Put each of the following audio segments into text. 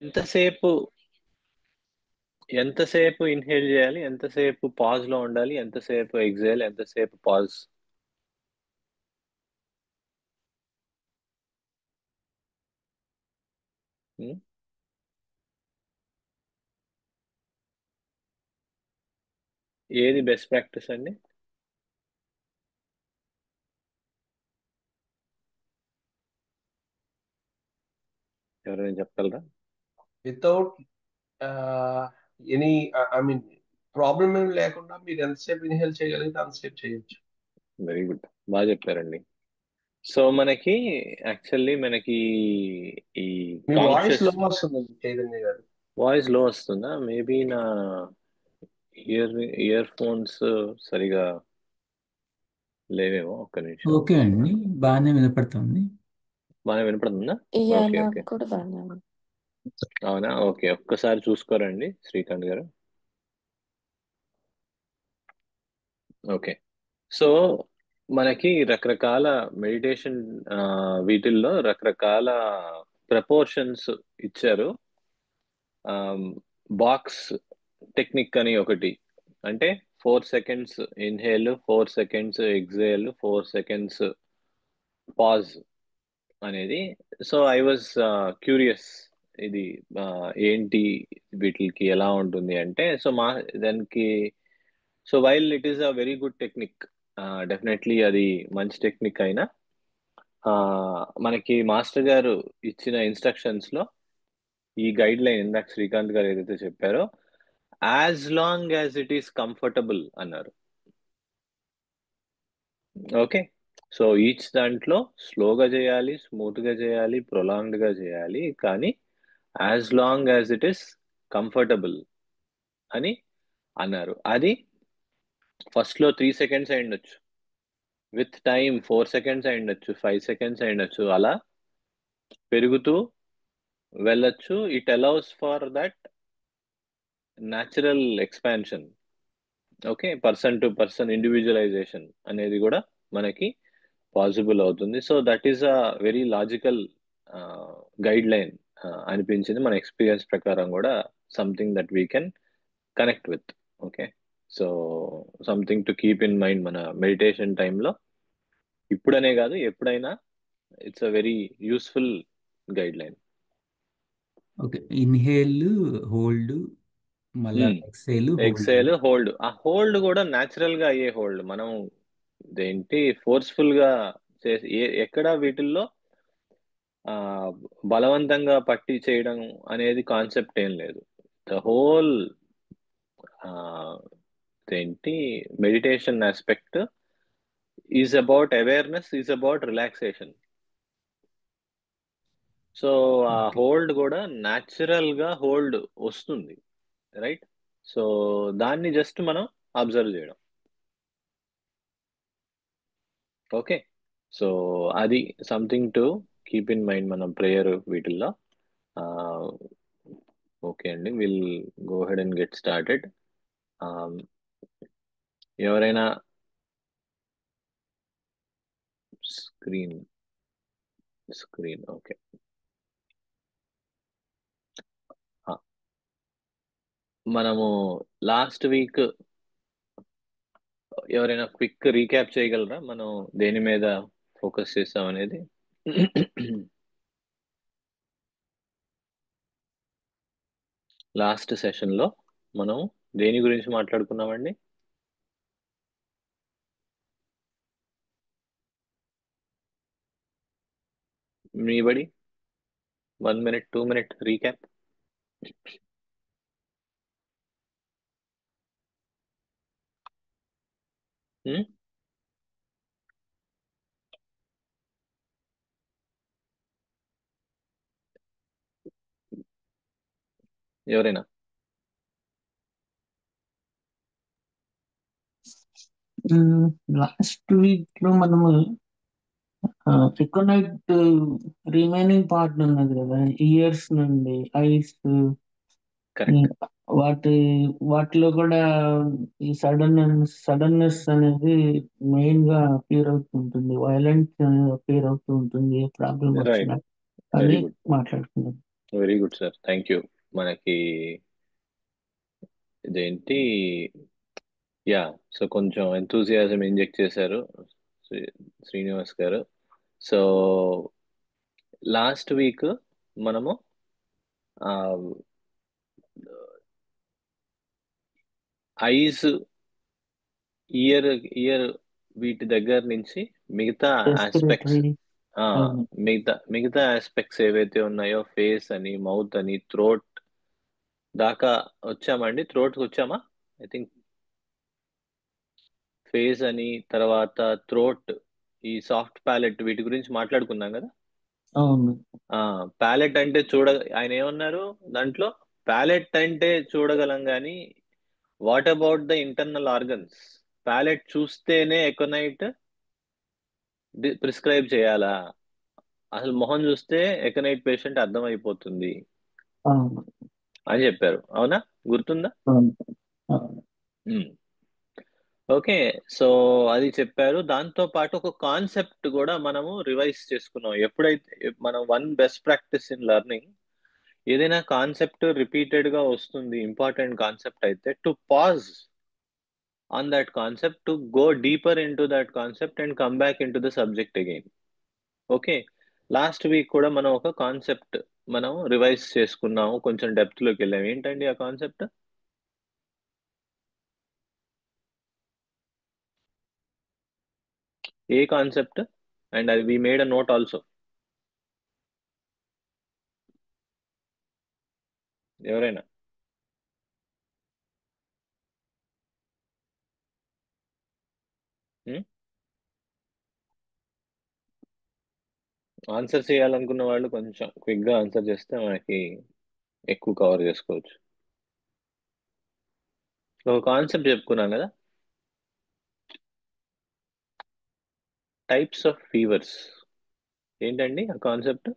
ఎంతసేపు ఎంతసేపు ఇన్హేల్ చేయాలి? ఎంతసేపు పాజ్ లో ఉండాలి? ఎంతసేపు ఎగ్జేల్? ఎంతసేపు పాజ్? ఏది బెస్ట్ ప్రాక్టీస్ అండి? ఎవరైనా చెప్పగలరా? Without any I mean problem ఏం లేకుండా మీరు ఎంతసేపు ఇన్హేల్ చేయగలిగితే అంతసేపు చేయొచ్చు. వెరీ గుడ్, బాగా చెప్పారండి. సో మనకి యాక్చువల్లీ మనకి ఈ మీ వాయిస్ కాన్షియస్ లో వస్తుంది చైతన్య గారు. వాయిస్ లో వస్తుందా? మేబీ నా ఇయర్ ఇయర్ ఫోన్స్ సరిగా లేవేమో. ఒక్క నిమిషం. ఓకే అండి, బాగానే వినపడుతుంది. బాగా వినపడుతుందా? యా ఓకే నాకు ఓకే, కూడా బాగానే ఉంది. అవునా? ఓకే, ఒక్కసారి చూసుకోరండి శ్రీకాంత్ గారు. ఓకే. సో మనకి రకరకాల మెడిటేషన్ వీటిల్లో రకరకాల ప్రపోర్షన్స్ ఇచ్చారు. బాక్స్ టెక్నిక్ అని ఒకటి, అంటే 4 seconds inhale, 4 seconds exhale, 4 seconds pause అనేది. సో ఐ వాజ్ క్యూరియస్, ఇది ఏంటి, వీటికి ఎలా ఉంటుంది అంటే, సో దానికి, so while it is a very good technique, definitely అది మంచి టెక్నిక్ అయినా, ఆ, మనకి మాస్టర్ గారు ఇచ్చిన ఇన్స్ట్రక్షన్స్ లో ఈ గైడ్ లైన్ ఇందాక శ్రీకాంత్ గారు ఏదైతే చెప్పారో, as long as it is comfortable అన్నారు. ఓకే. సో ఈచ్ దాంట్లో స్లోగా చేయాలి, స్మూత్ గా చేయాలి, ప్రొలాంగ్డ్ గా చేయాలి, కానీ as long as it is comfortable అని అన్నారు. అది ఫస్ట్ లో 3 సెకండ్స్ అయి ఉండొచ్చు, విత్ టైం 4 సెకండ్స్ అయి ఉండొచ్చు, 5 సెకండ్స్ అయి ఉండొచ్చు, అలా పెరుగుతూ వెళ్ళొచ్చు. It allows for that natural expansion. Okay, person to person individualisation అనేది కూడా మనకి పాసిబుల్ అవుతుంది. So that is a very logical guide line అనిపించింది మన ఎక్స్పీరియన్స్ ప్రకారం కూడా, something that we can connect with. Okay. So something to keep in mind మన meditation టైంలో, ఇప్పుడనే కాదు ఎప్పుడైనా. It's a very useful guide line. Okay, inhale, hold, మళ్ళా exhale, hold. Exhale, hold. ఆ హోల్డ్ కూడా న్యాచురల్ గా అయ్యే హోల్డ్, మనం దేంటి ఫోర్స్ఫుల్ గా చేసి ఎక్కడ వీటిల్లో ఆ బలవంతంగా పట్టి చేయడం అనేది కాన్సెప్ట్ ఏం లేదు. ద హోల్ ఏంటి meditation aspect is about awareness, is about relaxation. So ఆ ఓకే హోల్డ్ కూడా న్యాచురల్ గా హోల్డ్ వస్తుంది, రైట్? సో దాన్ని జస్ట్ మనం అబ్జర్వ్ చేయడం. ఓకే. సో అది something to keep in mind మనం ప్రేయర్ వీటిల్లో. ఓకే అండి, will go head and get started. ఎవరైనా స్క్రీన్ స్క్రీన్ ఓకే. మనము లాస్ట్ వీక్ ఎవరైనా క్విక్ రీక్యాప్ చేయగలరా, మనం దేని మీద ఫోకస్ చేస్తాం అనేది? లాస్ట్ సెషన్లో మనం దేని గురించి మాట్లాడుకున్నామండి? మీ బడి 1 minute 2 minute రీక్యాప్. ఎవరైనా? లాస్ట్ వీక్ లో మనము పికోనైట్ రిమైనింగ్ పార్ట్ ఉన్నది కదా, ఇయర్స్ నుండి ఐస్, కరెక్ట్. వాటి వాటిలో కూడా ఈ సడన్నెస్ అనేది మెయిన్ గా అపీర్ అవుతుంటుంది, వైలెన్స్ అపీర్ అవుతూ ఉంటుంది, ఏ ప్రాబ్లం రైట్, వచ్చినా వెరీ అని గుడ్. మాట్లాడుకున్నాం. Very good sir, thank you. మనకి ఇదేంటి, యా, సో కొంచెం ఎంతూజియాజం ఇంజెక్ట్ చేశారు శ్రీనివాస్ గారు. సో లాస్ట్ వీక్ మనము ఐస్, ఇయర్ ఇయర్ వీటి దగ్గర నుంచి మిగతా ఆస్పెక్ట్స్, రెస్పిరేటరీ. అవును. మిగతా ఆస్పెక్ట్స్ ఏవైతే ఉన్నాయో, ఫేస్ అని, మౌత్ అని, థ్రోట్ దాకా వచ్చామండి. థ్రోట్కి వచ్చామా? ఐ థింక్ ఫేస్ అని, తర్వాత థ్రోట్, ఈ సాఫ్ట్ ప్యాలెట్, వీటి గురించి మాట్లాడుకున్నాం కదా. అవును. ప్యాలెట్ అంటే ఆయన ఏమన్నారు దాంట్లో, ప్యాలెట్ అంటే చూడగలం కానీ what about the internal organs? ప్యాలెట్ చూస్తేనే ఎకనైట్ ప్రిస్క్రైబ్ చేయాలా? అసలు మొహం చూస్తే ఎకనైట్ పేషెంట్ అర్థమైపోతుంది అవును. అని చెప్పారు. అవునా, గుర్తుందా? అవును. అవును. ఓకే, సో అది చెప్పారు. దాంతో పాటు ఒక కాన్సెప్ట్ కూడా మనము రివైజ్ చేసుకున్నాం. ఎప్పుడైతే మనం one best practice in learning, ఏదైనా కాన్సెప్ట్ రిపీటెడ్ గా వస్తుంది, ఇంపార్టెంట్ కాన్సెప్ట్ అయితే, to pause on that concept, to go deeper in to that concept and come back in to the subject again. Okay, last week కూడా మనం ఒక concept మనం revise చేసుకున్నాము, కొంచెం డెప్త్ లోకి వెళ్ళాము. ఏంటండి ఆ కాన్సెప్ట్? A concept? అండ్ అది we made a note also. ఎవరైనా ఆన్సర్ చేయాలనుకున్న వాళ్ళు కొంచెం క్విక్ గా ఆన్సర్ చేస్తే మనకి ఎక్కువ కవర్ చేసుకోవచ్చు. ఒక కాన్సెప్ట్ చెప్పుకున్నాం కదా, టైప్స్ ఆఫ్ ఫీవర్స్. ఏంటండి ఆ concept?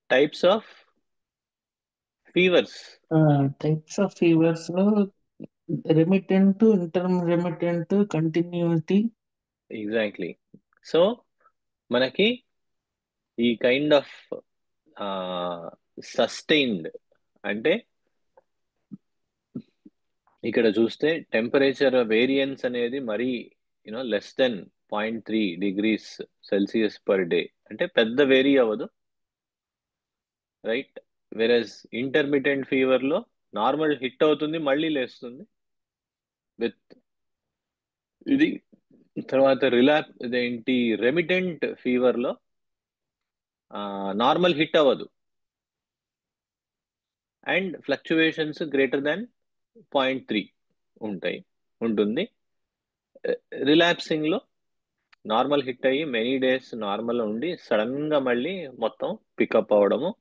Types of fevers. Types of fevers లో remittance, intermittent, continuity. Exactly. So మనకి ఈ కైండ్ ఆఫ్ సస్టైన్డ్ అంటే, ఇక్కడ చూస్తే టెంపరేచర్ వేరియన్స్ అనేది మరీ less than 0.3 degrees Celsius per day, అంటే పెద్ద వేరీ అవ్వదు, రైట్? వెరస్ ఇంటర్మిటెంట్ ఫీవర్ లో నార్మల్ హిట్ అవుతుంది, మళ్ళీ లేస్తుంది విత్ ఇది. తర్వాత ఇదేంటి, రెమిటెంట్ ఫీవర్ లో నార్మల్ హిట్ అవ్వదు అండ్ ఫ్లక్చువేషన్స్ గ్రేటర్ దాన్ 0.3 ఉంటుంది. రిలాప్సింగ్ లో నార్మల్ హిట్ అయ్యి మెనీ డేస్ నార్మల్ ఉండి సడన్ గా మళ్ళీ మొత్తం పికప్ అవడము,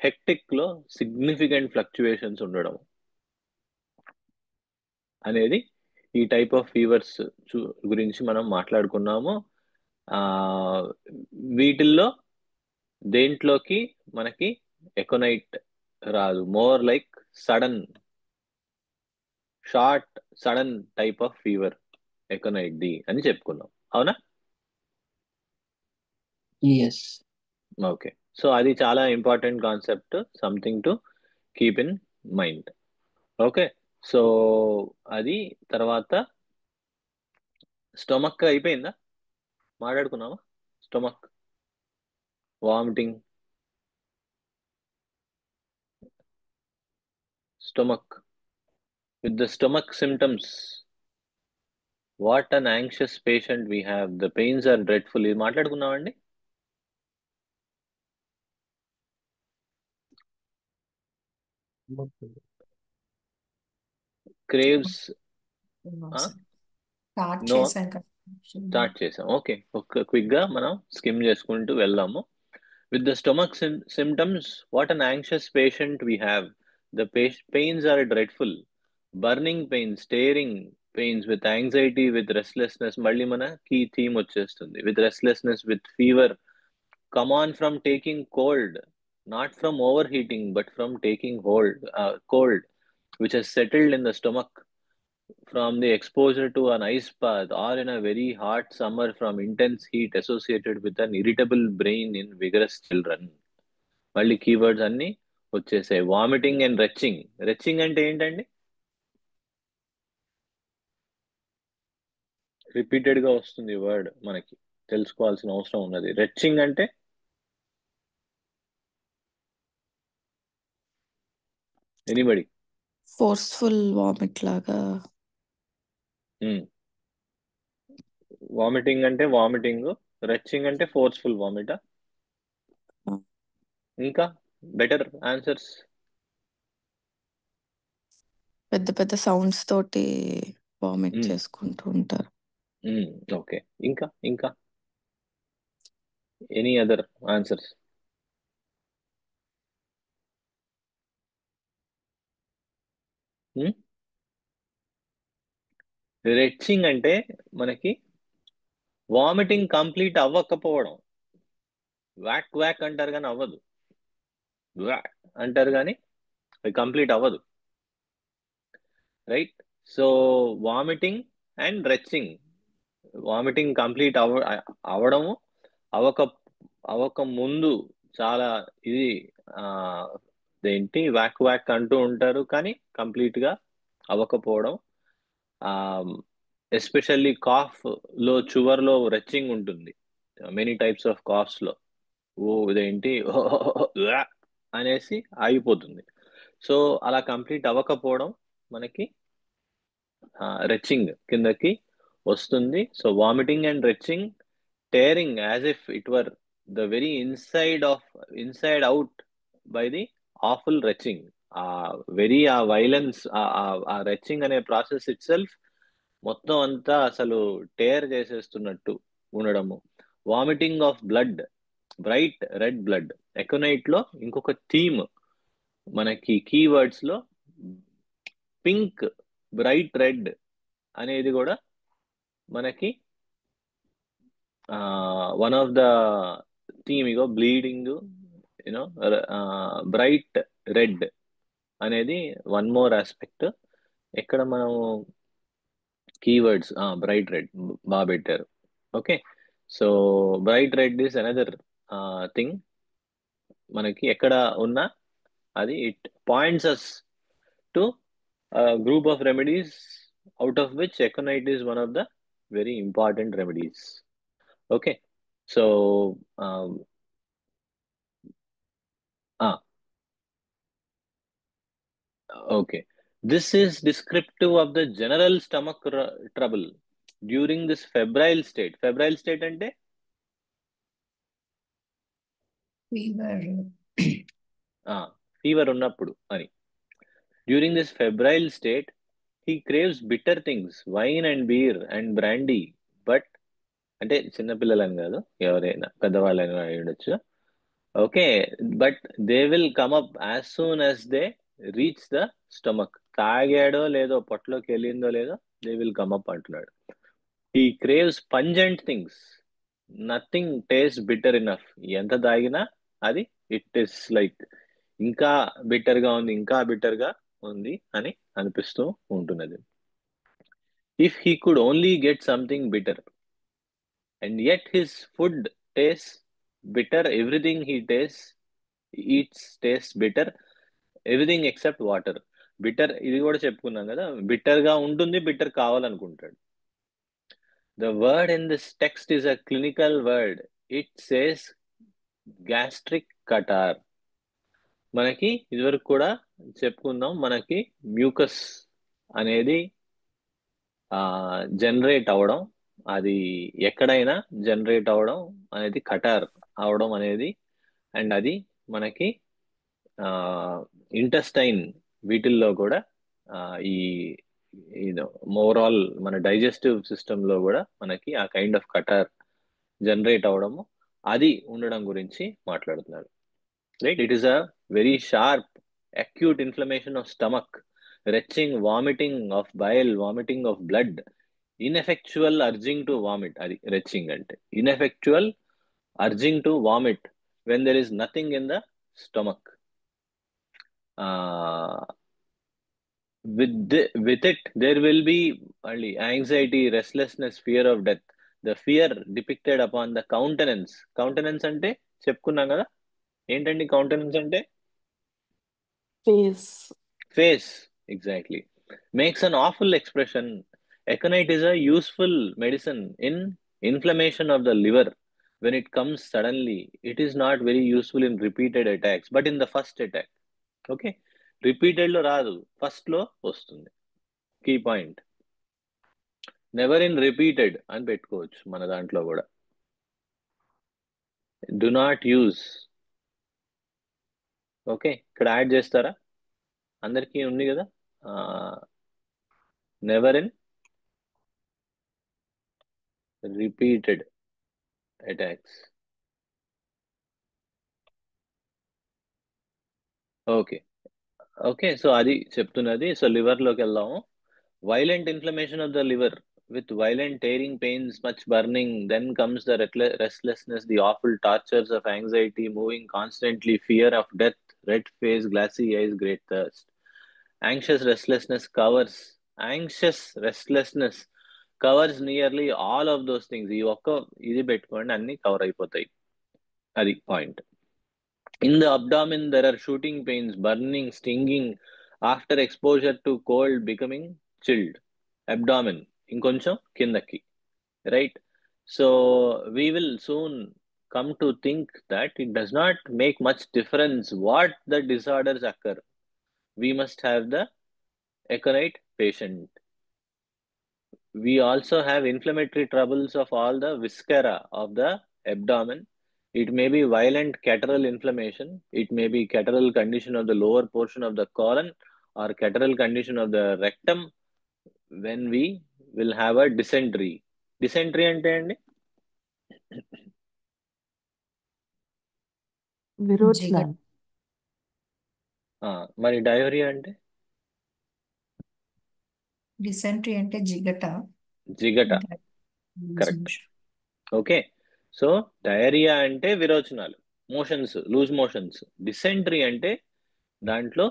హెక్టిక్ లో సిగ్నిఫికెంట్ ఫ్లక్చువేషన్స్ ఉండడం అనేది ఈ టైప్ ఆఫ్ ఫీవర్స్ గురించి మనం మాట్లాడుకున్నాము. ఆ వీటిల్లో దేంట్లోకి మనకి ఎకోనైట్ రాదు, more like sudden, short sudden type of fever aconite ది అని చెప్పుకున్నాం. అవునా? ఎస్. ఓకే, సో అది చాలా important concept, something to keep in mind. Okay, so అది తర్వాత స్టొమక్ అయిపోయిందా? మాట్లాడుకున్నావా? Stomach, vomiting, stomach, with the stomach symptoms, what an anxious patient we have, the pains are dreadful, ఇది మాట్లాడుకున్నామండి. క్రేవ్స్ స్టార్ట్ నో, చేశాం కదా. స్టార్ట్ చేసాం. Okay, ఒక క్విక్ గా మనం స్కిమ్ చేసుకుంటూ వెళ్దాము. With the stomach symptoms, what an anxious patient we have, the pains are dreadful, burning pains, staring pains, with anxiety, with restlessness, మళ్ళీ మన కీ థీమ్ వచ్చేస్తుంది, with restlessness, with fever, come on from taking cold, not from overheating, but from taking cold, which has settled in the stomach. from the exposure to an ice bath or in a very hot summer from intense heat associated with an irritable brain in vigorous children. మళ్ళీ keywords అన్ని వచ్చేసాయి. Vomiting and రెచ్చింగ్. రెచ్చింగ్ అంటే ఏంటండి? Repeated గా వస్తుంది word, మనకి తెలుసుకోవాల్సిన అవసరం ఉన్నది. రెచ్చింగ్ అంటే ఎనీబడి? ఫోర్స్ఫుల్ వామిట్ లాగా. వామిటింగ్ అంటే వామిటింగ్, రెచ్చింగ్ అంటే ఫోర్స్ఫుల్ వామిటా? ఇంకా బెటర్ ఆన్సర్స్? పెద్ద పెద్ద సౌండ్స్ తోటి వామిట్ చేసుకుంటూ ఉంటారు. ఓకే, ఇంకా ఇంకా ఎనీ అదర్ ఆన్సర్స్? రెచ్చింగ్ అంటే మనకి వామిటింగ్ కంప్లీట్ అవ్వకపోవడం. వ్యాక్ వ్యాక్ అంటారు కానీ అవ్వదు, వ్యాక్ అంటారు కానీ అది కంప్లీట్ అవ్వదు, right? So vomiting and retching, vomiting complete అవ్వడము, అవ్వక ముందు చాలా ఇది ఏంటి వ్యాక్ వ్యాక్ అంటూ ఉంటారు కానీ కంప్లీట్ గా అవ్వకపోవడం. ఎస్పెషల్లీ కాఫ్ లో చివర్లో రెచ్చింగ్ ఉంటుంది, మెనీ టైప్స్ ఆఫ్ కాఫ్స్ లో. ఇదేంటి అనేసి ఆగిపోతుంది. సో అలా కంప్లీట్ అవ్వకపోవడం మనకి రెచ్చింగ్ కిందకి వస్తుంది. So vomiting and retching, tearing as if it were the very inside out by the awful retching. ఆ వైలెన్స్, ఆ రెచ్చింగ్ అనే ప్రాసెస్ ఇట్ సెల్ఫ్ మొత్తం అంతా అసలు టేర్ చేసేస్తున్నట్టు ఉండడము. Vomiting of blood, bright red blood. Aconite లో ఇంకొక థీమ్ మనకి కీవర్డ్స్ లో పింక్, బ్రైట్ రెడ్ అనేది కూడా మనకి one of the theme. Eg bleeding, you know, bright red అనేది వన్ మోర్ ఆస్పెక్ట్. ఎక్కడ మనం కీవర్డ్స్ బ్రైట్ రెడ్ బాగా పెట్టారు. Okay, so bright red is another thing. మనకి ఎక్కడ ఉన్నా అది it points us to group of remedies, out of which aconite is one of the very important remedies. Okay, so okay, this is descriptive of the general stomach trouble during this febrile state. Febrile state అంటే fever ఉన్నప్పుడు అని. During this febrile state he craves bitter things, wine and beer and brandy. But అంటే చిన్నపిల్లలని కాదు, ఎవరైనా పెద్దవాళ్ళైనా అయి ఉండొచ్చు. Okay, but they will come up as soon as they reach the stomach. తాగాడో లేదో, పొట్టలోకి వెళ్ళిందో లేదో, దే విల్ కమ్ అప్ అంటున్నాడు. he craves pungent things, nothing taste bitter enough. ఎంత తాగినా అది ఇట్ ఇస్ లైక్ ఇంకా బిటర్ గా ఉంది, ఇంకా బిటర్ గా ఉంది అని అనిపిస్తూ ఉంటున్నది. If he could only get something bitter and yet his food taste bitter, everything he eats taste bitter, everything except water. Bitter ఇది కూడా చెప్పుకున్నాం కదా, బిటర్ గా ఉంటుంది, bitter కావాలనుకుంటాడు. The word in this text is a clinical word. It says gastric catarrh. మనకి ఇదివరకు కూడా చెప్పుకుందాం, మనకి మ్యూకస్ అనేది జనరేట్ అవడం, అది ఎక్కడైనా జనరేట్ అవడం అనేది కటార్ అవడం అనేది, అండ్ అది మనకి ఇంటెస్టైన్ వీటిల్లో కూడా ఈ ఓవరాల్ మన డైజెస్టివ్ సిస్టమ్ లో కూడా మనకి ఆ కైండ్ ఆఫ్ కటార్ జనరేట్ అవడము, అది ఉండడం గురించి మాట్లాడుతున్నాడు. Right, it is a very sharp acute inflammation of stomach, retching, vomiting of bile, vomiting of blood, ineffectual urging to vomit. అది రెచ్చింగ్ అంటే ineffectual urging to vomit when there is nothing in the stomach. with it there will be only anxiety, restlessness, fear of death. The fear depicted upon the countenance. Countenance అంటే చెప్పుకున్నాం కదా, ఏంటండి countenance అంటే? Face. Face, exactly. Makes an awful expression. Aconite is a useful medicine in inflammation of the liver. When it comes suddenly, it is not very useful in repeated attacks, but in the first attack. Okay, repeated లో రాదు, first లో వస్తుంది. Key point. Never in repeated అని పెట్టుకోవచ్చు మన దాంట్లో కూడా. Do not use. Okay, ఇక్కడ యాడ్ చేస్తారా? అందరికీ ఉంది కదా, never in repeated attacks. Okay okay, so అది చెప్తున్నది. సో లివర్లోకి వెళ్దాము. Violent inflammation of the liver with violent tearing pains, much burning, then comes the restlessness, the awful tortures of anxiety, moving constantly, fear of death, red face, glassy eyes, great thirst. Anxious restlessness covers nearly all of those things. ఈ ఒక్క ఇది పెట్టుకోండి, అన్ని cover అయిపోతాయి. అది point. In the abdomen, there are shooting pains, burning, stinging, after exposure to cold, becoming chilled. Abdomen, ఇంకొంచెం కిందకి, right? So we will soon come to think that it does not make much difference what the disorders occur. We must have the aconite patient. We also have inflammatory troubles of all the viscera of the abdomen. It may be violent catarrhal inflammation. It may be catarrhal condition of the lower portion of the colon or catarrhal condition of the rectum when we will have a dysentery. Dysentery అంటే అండి విరోచనాలు. మరి diarrhoea అంటే? Dysentery అంటే జిగట. Correct. Okay, so diarrhoea అంటే విరోచనాలు, motions, loose motions. Dysentery అంటే దాంట్లో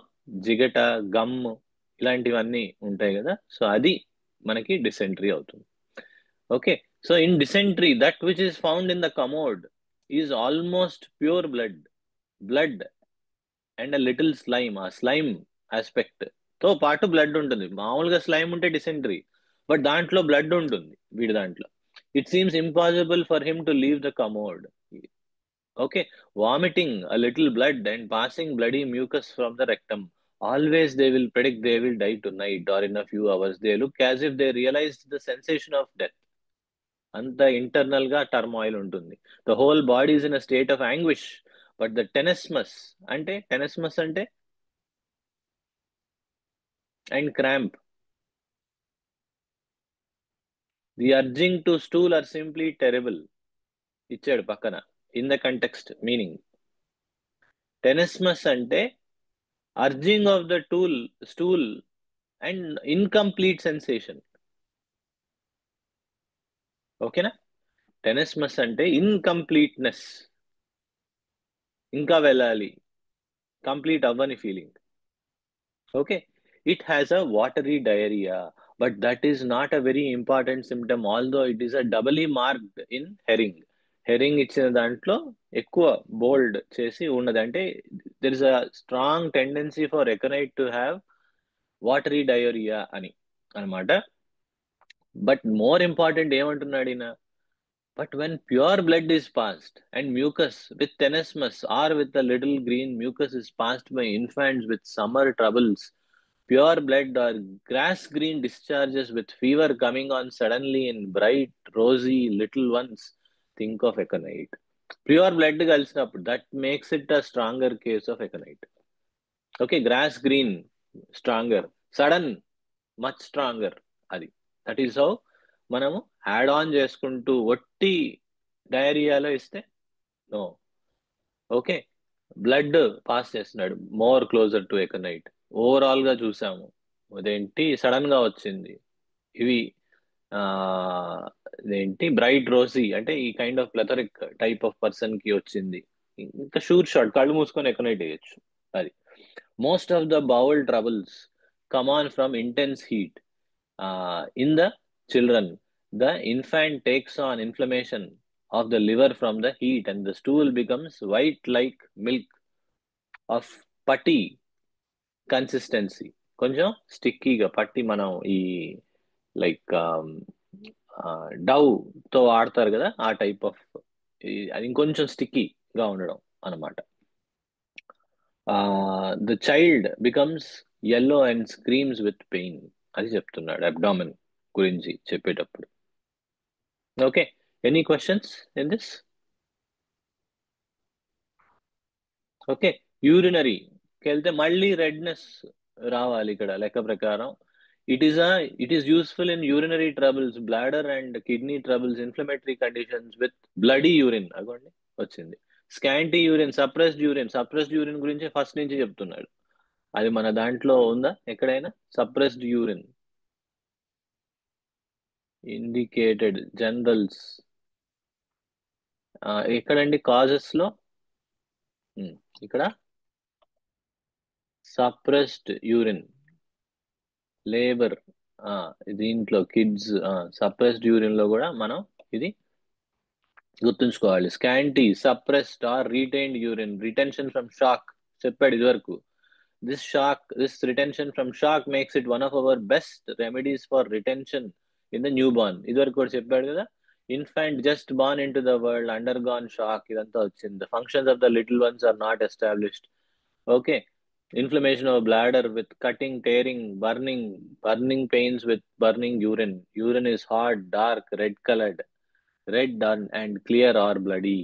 జిగట, గమ్ ఇలాంటివన్నీ ఉంటాయి కదా, సో అది మనకి డిసెంట్రీ అవుతుంది. Okay, so in dysentery that which is found in the commode is almost pure blood and a little slime. ఆ స్లైమ్ ఆస్పెక్ట్ తో పాటు బ్లడ్ ఉంటుంది. మామూలుగా స్లైమ్ ఉంటే డిసెంట్రీ, బట్ దాంట్లో బ్లడ్ ఉంటుంది వీడి దాంట్లో. It seems impossible for him to leave the commode. Okay, vomiting a little blood and passing bloody mucus from the rectum. Always they will predict they will die tonight or in a few hours. They look as if they realized the sensation of death. అంత internal గా turmoil ఉంటుంది. The whole body is in a state of anguish. But the tenesmus అంటే and cramp, the urging to stool are simply terrible. ఇచ్చాడు పక్కన in the context meaning. Tenesmus అంటే urging of the stool and incomplete sensation. ఓకేనా? Tenesmus అంటే incompleteness, ఇంకా వెళ్ళాలి, complete అవ్వని feeling. Okay, it has a watery diarrhea, but that is not a very important symptom, although it is a doubly marked in herring. Herring ఇచ్చిన దాంట్లో ఎక్కువ బోల్డ్ చేసి ఉన్నది, అంటే there is a strong tendency for aconite to have watery diarrhoea అని అనమాట. But more important ఏమంటున్నాడు ఈయన, but when pure blood is passed and mucus with tenesmus or with a little green mucus is passed by infants with summer troubles, pure blood or grass green discharges with fever coming on suddenly in bright rosy little ones, think of aconite. Pure blood కలిసినప్పుడు that makes it a stronger case of aconite. Okay, grass green stronger, sudden much stronger. అది that is how మనము add on చేసుకుంటూ ఒట్టి డయేరియాలో ఇస్తే no. Okay, blood pass చేస్తున్నాడు, more closer to aconite. Overall గా చూసాము, అదేంటి సడన్ గా వచ్చింది, ఇవి అదేంటి బ్రైట్ రోసీ అంటే ఈ kind of plethoric type of person కి వచ్చింది. ఇంకా షూర్ షాట్ కళ్ళు మూసుకొని ఎకనైట్ వేయచ్చు. అది most of the bowl troubles come on from intense heat. In the children, the infant takes on inflammation of the liver from the heat, and the stool becomes white like milk of putty consistency. కొంచెం స్టిక్కీగా పట్టి మనం ఈ like Dove తో ఆడతారు కదా, ఆ type of అది ఇంకొంచెం స్టిక్కీగా ఉండడం అన్నమాట. The child becomes yellow and screams with pain. అది చెప్తున్నాడు అబ్డామిన్ గురించి చెప్పేటప్పుడు. Okay, any questions in this? Okay, యూరినరీకి వెళ్తే మళ్ళీ రెడ్నెస్ రావాలి ఇక్కడ లెక్క ప్రకారం. It is useful in urinary troubles, bladder and kidney troubles, inflammatory conditions with bloody urine. అగోండి వచ్చింది. స్కాంటీ యూరిన్, సప్రెస్డ్ యూరిన్ గురించి ఫస్ట్ నుంచి చెప్తున్నాడు. అది మన దాంట్లో ఉందా ఎక్కడైనా? సప్రెస్డ్ యూరిన్ ఇండికేటెడ్ జనరల్స్ ఎక్కడండి? కాజెస్ లో ఇక్కడ సప్రెస్డ్ యూరిన్, లేబర్, దీంట్లో కిడ్స్, సప్రెస్డ్ యూరిన్ లో కూడా మనం ఇది గుర్తుంచుకోవాలి. Scanty, suppressed are retained urine, retention from shock చెప్పాడు ఇదివరకు. This retention from shock makes it one of our best remedies for retention in the newborn. ఇదివరకు కూడా చెప్పాడు కదా, infant just born into the world, undergone shock, ఇదంతా వచ్చింది. The functions of the little ones are not established. Okay, inflammation of bladder with cutting, tearing, burning pains with burning urine. Urine is hard, dark, red colored, red and clear or bloody.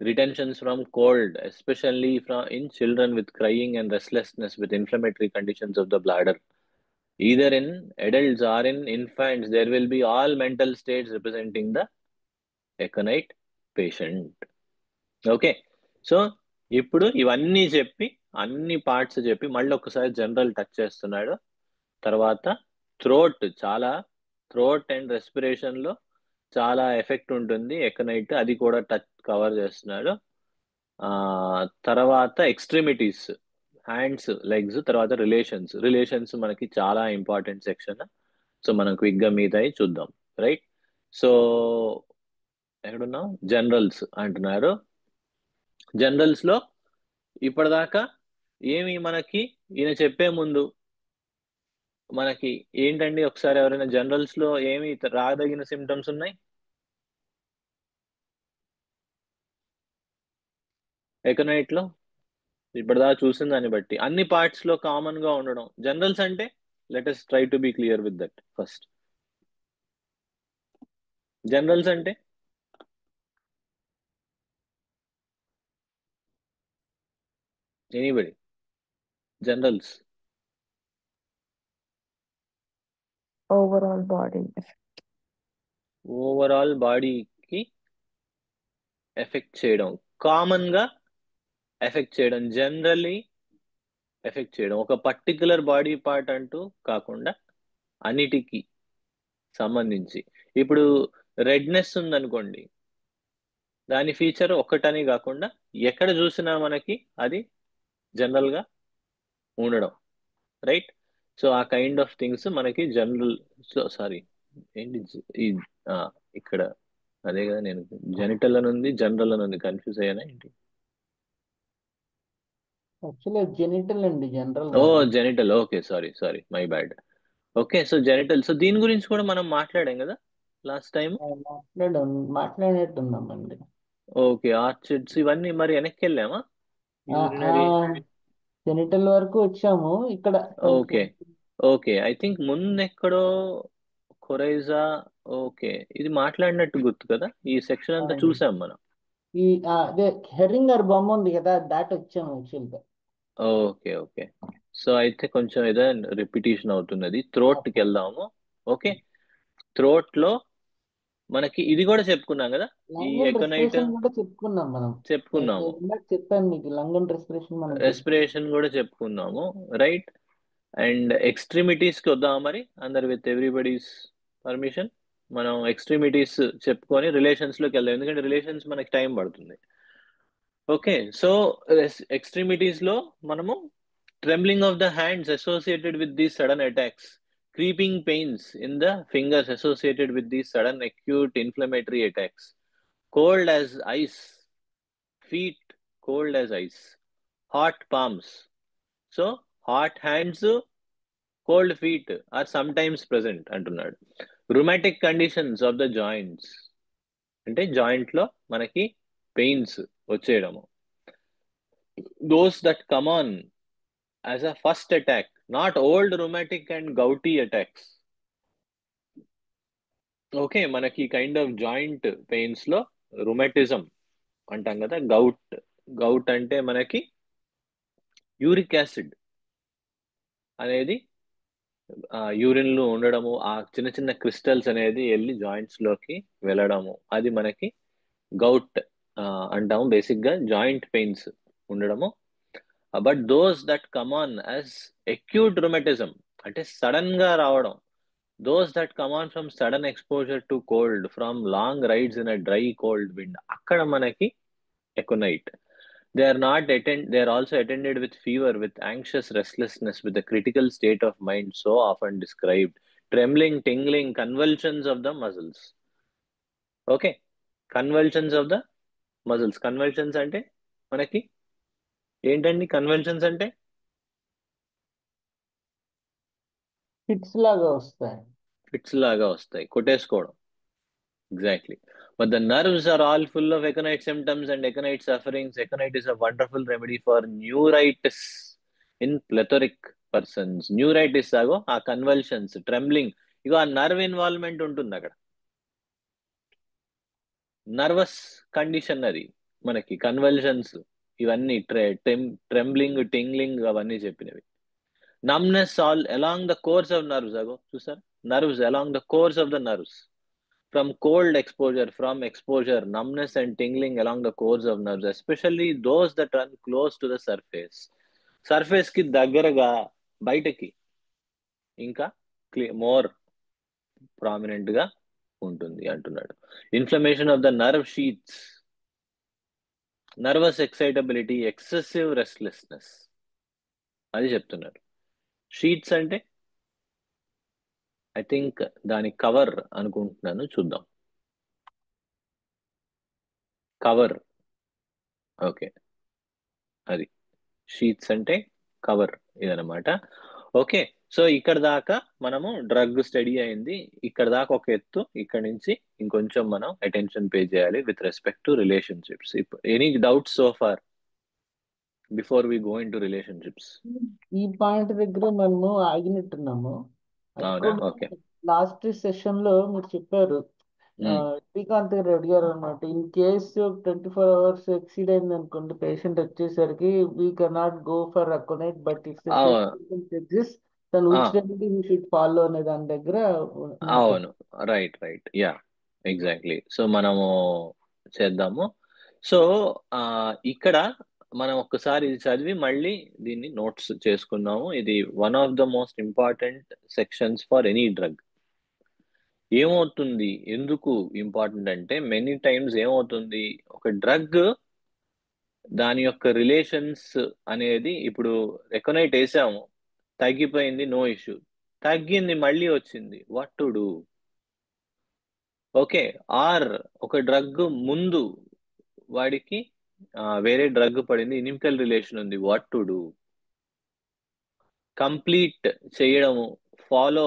Retentions from cold, especially in children with crying and restlessness with inflammatory conditions of the bladder. Either in adults or in infants, there will be all mental states representing the aconite patient. Okay, so ఇప్పుడు ఇవన్నీ చెప్పి అన్ని parts చెప్పి మళ్ళీ ఒకసారి general touch చేస్తున్నాడు. తర్వాత throat and respiration లో చాలా ఎఫెక్ట్ ఉంటుంది ఎకనైట్, అది కూడా కవర్ చేస్తున్నాడు. తర్వాత ఎక్స్ట్రిమిటీస్, హ్యాండ్స్, లెగ్స్, తర్వాత రిలేషన్స్ మనకి చాలా ఇంపార్టెంట్ సెక్షన్. సో మనం క్విక్ గా మీద చూద్దాం, రైట్? సో ఎక్కడున్నాం? జనరల్స్ అంటున్నారు. జనరల్స్ లో ఇప్పటిదాకా ఏమి మనకి ఈయన చెప్పే ముందు మనకి ఏంటండి, ఒకసారి ఎవరైనా జనరల్స్ లో ఏమి రాదగిన సిమ్టమ్స్ ఉన్నాయి? ఎకనైట్ లో ఇప్పటిదాకా చూసిన దాన్ని బట్టి అన్ని పార్ట్స్ లో కామన్ గా ఉండడం. జనరల్స్ అంటే let us try to be clear with that first. Generals అంటే anybody? Generals overall body overall బాడీకి ఎఫెక్ట్ చేయడం, కామన్ గా ఎఫెక్ట్ చేయడం, జనరల్లీ ఎఫెక్ట్ చేయడం, ఒక పర్టికులర్ బాడీ పార్ట్ అంటూ కాకుండా అన్నిటికీ సంబంధించి. ఇప్పుడు రెడ్నెస్ ఉందనుకోండి, దాని ఫీచర్ ఒక్కటని కాకుండా ఎక్కడ చూసినా మనకి అది జనరల్ గా ఉండడం, రైట్? సో ఆ కైండ్ ఆఫ్ థింగ్స్ మనకి జనరల్. సారీ ఏంటి ఇక్కడ అదే కదా, నేను జెనిటల్ అని ఉంది, జనరల్ అని ఉంది, కన్ఫ్యూజ్ అయ్యానా ఏంటి? యాక్చువల్లీ జెనిటల్ అండి, జనరల్ ఓ కాదు. Genital, okay, sorry my bad. Okay, so genital, so దీని గురించి కూడా మనం మాట్లాడాం కదా లాస్ట్ టైం. మాట్లాడినట్టున్నామండి. ఓకే, ఆర్చిడ్స్ ఇవన్నీ మరి వెనక్కి వెళ్ళామా? యూరినరీ జెనిటల్ వరకు వచ్చాము ఇక్కడ. ఓకే ఐ థింక్ ముందెక్కడో కొరైజా, ఓకే, ఇది మాట్లాడినట్టు గుర్తు కదా, ఈ సెక్షన్ అంతా చూసాం మనం. ఈ అదే హెరింగర్ బొమ్మ ఉంది కదా, దాటి వచ్చాము యాక్చువల్గా. ఓకే, సో అయితే కొంచెం ఏదో రిపిటేషన్ అవుతున్నది. థ్రోట్కి వెళ్దాము. ఓకే, థ్రోట్ లో మనకి ఇది కూడా చెప్పుకున్నాం కదా, ఈ ఎకనైట్ కూడా చెప్పుకున్నాం మనం. చెప్పుకున్నాము, చెప్పాను మీకు లంగ్ అండ్ రెస్పిరేషన్ కూడా చెప్పుకున్నాము, రైట్? అండ్ ఎక్స్ట్రిమిటీస్ కి వద్దాం మరి, అందరు విత్ ఎవ్రీబడీస్ పర్మిషన్ మనం ఎక్స్ట్రిమిటీస్ చెప్పుకొని రిలేషన్స్ లోకి వెళ్దాం, ఎందుకంటే రిలేషన్స్ మనకి టైం పడుతుంది. ఓకే, సో ఎక్స్ట్రిమిటీస్ లో మనము Trembling of the hands associated with these sudden attacks, creeping pains in the fingers associated with these sudden acute inflammatory attacks, cold as ice, feet cold as ice, hot palms. So, hot hands, cold feet are sometimes present అంటున్నాడు. Rheumatic conditions of the joints, అంటే joint లో మనకి pains వచ్చేయడము. Those that come on as a first attack, not old rheumatic and gouty attacks. Okay, మనకి kind of joint pains లో రుమటిజం అంటాం కదా, govt అంటే మనకి యూరిక్ యాసిడ్ అనేది యూరిన్ లో ఉండడము, ఆ చిన్న చిన్న క్రిస్టల్స్ అనేది వెళ్ళి జాయింట్స్ లోకి వెళ్ళడము, అది మనకి గౌట్ అంటాము, బేసిక్ గా జాయింట్ పెయిన్స్ ఉండడము. But those that come on as acute rheumatism అంటే సడన్ గా రావడం, those that come on from sudden exposure to cold from long rides in a dry cold wind, అక్కడ మనకి aconite. They are also attended with fever, with anxious restlessness, with a critical state of mind so often described, trembling, tingling, convulsions of the muscles. Okay, convulsions of the muscles. Convulsions అంటే మనకి ఏంటండి convulsions అంటే? Fits లాగా వస్తాయి. Fits లాగా వస్తాయి, కొట్టేసుకోవడం. Exactly. But the nerves are all full of aconite symptoms and aconite sufferings. Aconite is a wonderful remedy for neuritis in plethoric persons. Neuritis ఆగో ఆ కన్వల్షన్స్, ట్రెంబ్లింగ్, ఇగో ఆ నర్వ్ ఇన్వాల్వ్మెంట్ ఉంటుంది అక్కడ, నర్వస్ కండిషన్ అది మనకి. Convulsions ఇవన్నీ trembling, tingling అవన్నీ చెప్పినవి. Numbness all along the course of nerves, అగో చూసారు, nerves along the course of the nerves. From cold exposure, numbness and tingling along the course of nerves, especially those that run close to the surface. Surface కి దగ్గరగా బయటకి ఇంకా more prominent గా ఉంటుంది అంటున్నాడు. Inflammation of the nerve sheets, nervous excitability, excessive restlessness, అది చెప్తున్నారు. Sheets అంటే ఐ థింక్ దాని కవర్ అనుకుంటున్నాను, చూద్దాం. కవర్, ఓకే, అది షీట్స్ అంటే కవర్ ఇదనమాట. ఓకే, సో ఇక్కడ దాకా మనము డ్రగ్ స్టడీ అయింది. ఇక్కడ దాకా ఒక ఎత్తు, ఇక్కడ నుంచి ఇంకొంచెం మనం అటెన్షన్ పే చేయాలి with respect to relationships. Any doubts so far before we go into relationships? ఈ పాయింట్ దగ్గర మనము ఆగినట్టున్నాము. అవునా? ఓకే. లాస్ట్ సెషన్ లో మీరు చెప్పారు, శ్రీకాంత్ గారు అడిగారు అనమాట, ఇన్ కేసు 24 hours ఎక్సీడ్ అయింది అనుకోండి పేషెంట్ వచ్చేసరికి, we cannot go for aconite, but if exist then which remedy we should follow అనే దాని దగ్గర అవును, రైట్, యా, ఎగ్జాక్ట్లీ. సో మనము చేద్దాము. సో ఇక్కడ మనం ఒక్కసారి ఇది చదివి మళ్ళీ దీన్ని నోట్స్ చేసుకున్నాము. ఇది one of the most important sections for any drug. ఏమవుతుంది, ఎందుకు ఇంపార్టెంట్ అంటే, మెనీ టైమ్స్ ఏమవుతుంది, ఒక డ్రగ్ దాని యొక్క రిలేషన్స్ అనేది, ఇప్పుడు ఎకోనైట్ వేసాము, తగ్గిపోయింది, నో ఇష్యూ, తగ్గింది మళ్ళీ వచ్చింది, what to do? Okay, or ఒక డ్రగ్ ముందు వాడికి వేరే డ్రగ్ పడింది, ఇనిమికల్ రిలేషన్ ఉంది, వాట్ టు డూ? కంప్లీట్ చేయడము, ఫాలో,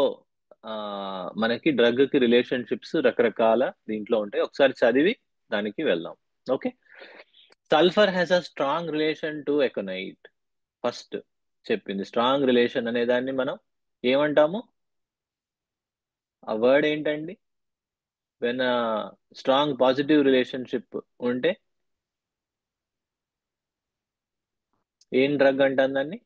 మనకి డ్రగ్ కి రిలేషన్షిప్స్ రకరకాల దీంట్లో ఉంటాయి. ఒకసారి చదివి దానికి వెళ్దాం. Okay, sulphur has a strong relation to aconite. First చెప్పింది స్ట్రాంగ్ రిలేషన్ అనే దాన్ని మనం ఏమంటాము? ఆ వర్డ్ ఏంటండి? వెన్ స్ట్రాంగ్ పాజిటివ్ రిలేషన్షిప్ ఉంటే ఏం డ్రగ్ అంటాం దాన్ని?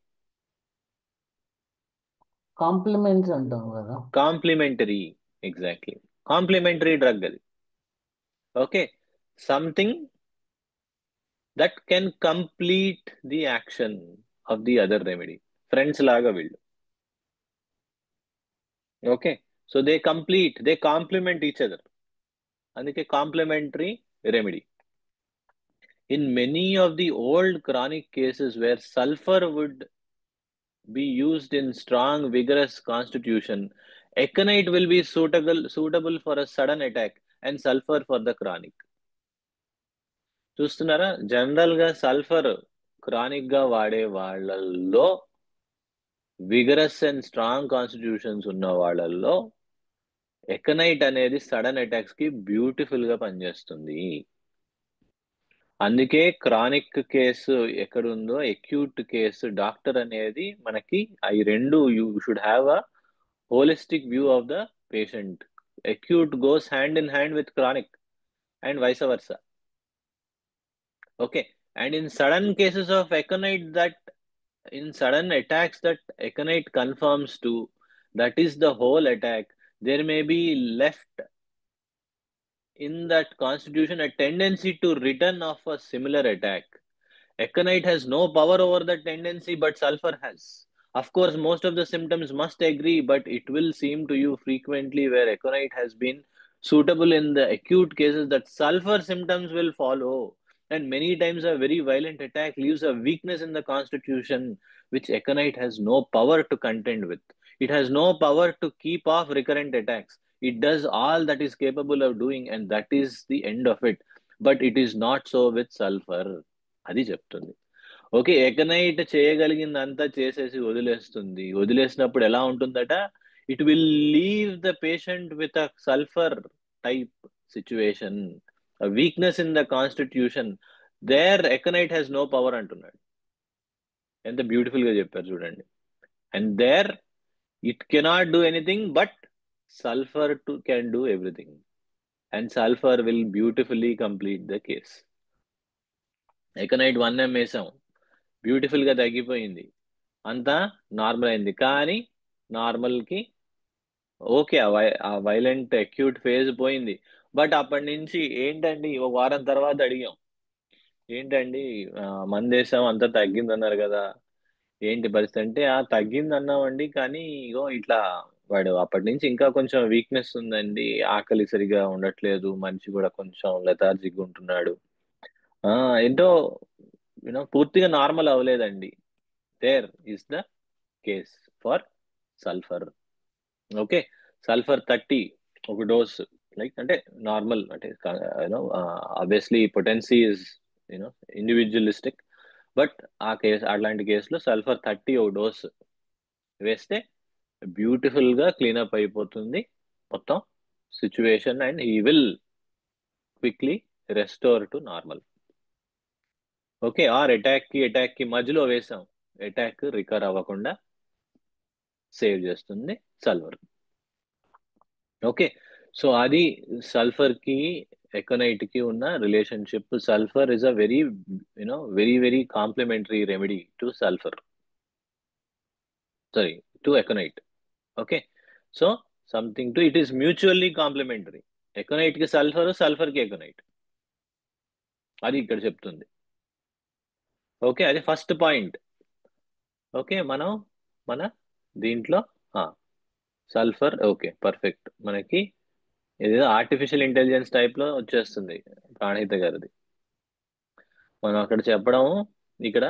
కాంప్లిమెంట్స్ అంటాం కదా. కాంప్లిమెంటరీ, ఎగ్జాక్ట్లీ, కాంప్లిమెంటరీ డ్రగ్ అది. Okay, something that can complete the action of the other remedy. Friends లాగా వీళ్ళు. Okay, so they complement each other, అందుకే complementary remedy. In many of the old chronic cases where sulfur would be used in strong, vigorous constitution, aconite will be suitable for a sudden attack and sulfur for the chronic. చూస్తున్నారా, general గా sulphur chronic గా వాడే వాళ్ళల్లో, vigorous and strong constitutions ఉన్న వాళ్ళల్లో aconite అనేది sudden attacks కి beautiful గా పనిచేస్తుంది. అందుకే క్రానిక్ కేసు ఎక్కడుందో అక్యూట్ కేసు డాక్టర్ అనేది మనకి ఈ రెండు, you should have a holistic view of the patient. Acute goes hand in hand with chronic and vice versa. Okay, and in sudden cases of aconite, that in sudden attacks that aconite conforms to, that is the whole attack, there may be left in that constitution a tendency to return of a similar attack. Aconite has no power over that tendency, but sulfur has. Of course, most of the symptoms must agree, but it will seem to you frequently where aconite has been suitable in the acute cases that sulfur symptoms will follow. And many times a very violent attack leaves a weakness in the constitution, which aconite has no power to contend with. It has no power to keep off recurrent attacks. It does all that is capable of doing, and that is the end of it. But it is not so with sulfur. అది చెప్తుంది. Okay, aconite చేయగలిగిందంతా చేసేసి వదిలేస్తుంది. వదిలేసినప్పుడు ఎలా ఉంటుందట, it will leave the patient with a sulphur type situation, weakness in the constitution, there aconite has no power అంటున్నాడు. ఎంత beautiful గా చెప్పారు చూడండి. And there it cannot do anything, but sulphur can do everything, and sulphur will beautifully complete the case. Aconite 1 ml వేసాం, beautiful గా తగ్గిపోయింది, అంతా normal అయింది. కానీ నార్మల్కి ఓకే, ఆ వైలెంట్ అక్యూట్ ఫేజ్ పోయింది. బట్ అప్పటి నుంచి ఏంటండి, ఒక వారం తర్వాత అడిగాం, ఏంటండి మందేసాం అంతా తగ్గింది అన్నారు కదా, ఏంటి పరిస్థితి అంటే, తగ్గింది అన్నామండి, కానీ ఇగో ఇట్లా వాడు అప్పటి నుంచి ఇంకా కొంచెం వీక్నెస్ ఉందండి, ఆకలి సరిగా ఉండట్లేదు, మనిషి కూడా కొంచెం లెథార్జిక్ ఉంటున్నాడు, ఏంటో పూర్తిగా నార్మల్ అవ్వలేదండి. There is the case for sulphur. Okay, sulphur 30 ఒక డోస్, లైక్ అంటే నార్మల్, అంటే obviously potency is individualistic, but అట్లాంటి కేసులో సల్ఫర్ 30 ఒక డోస్ వేస్తే బ్యూటిఫుల్ గా క్లీనప్ అయిపోతుంది మొత్తం situation, and he will quickly restore to normal. Okay, or attack కి మధ్యలో వేసాం, అటాక్ రికవర్ అవ్వకుండా సేవ్ చేస్తుంది సల్ఫర్. ఓకే, సో అది సల్ఫర్ కి ఎకనైట్ కి ఉన్న relationship. Sulphur is a very very very complementary remedy to sulphur, sorry to aconite. Okay, so something to it is mutually complementary. Aconite కి sulphur, sulphur కి aconite, అది ఇక్కడ చెప్తుంది. Okay, అది ఫస్ట్ పాయింట్. ఓకే, మన దీంట్లో సల్ఫర్, ఓకే పర్ఫెక్ట్, మనకి ఏదో ఆర్టిఫిషియల్ ఇంటెలిజెన్స్ టైప్ లో వచ్చేస్తుంది ప్రాణహిత గారిది. మనం అక్కడ చెప్పడం, ఇక్కడ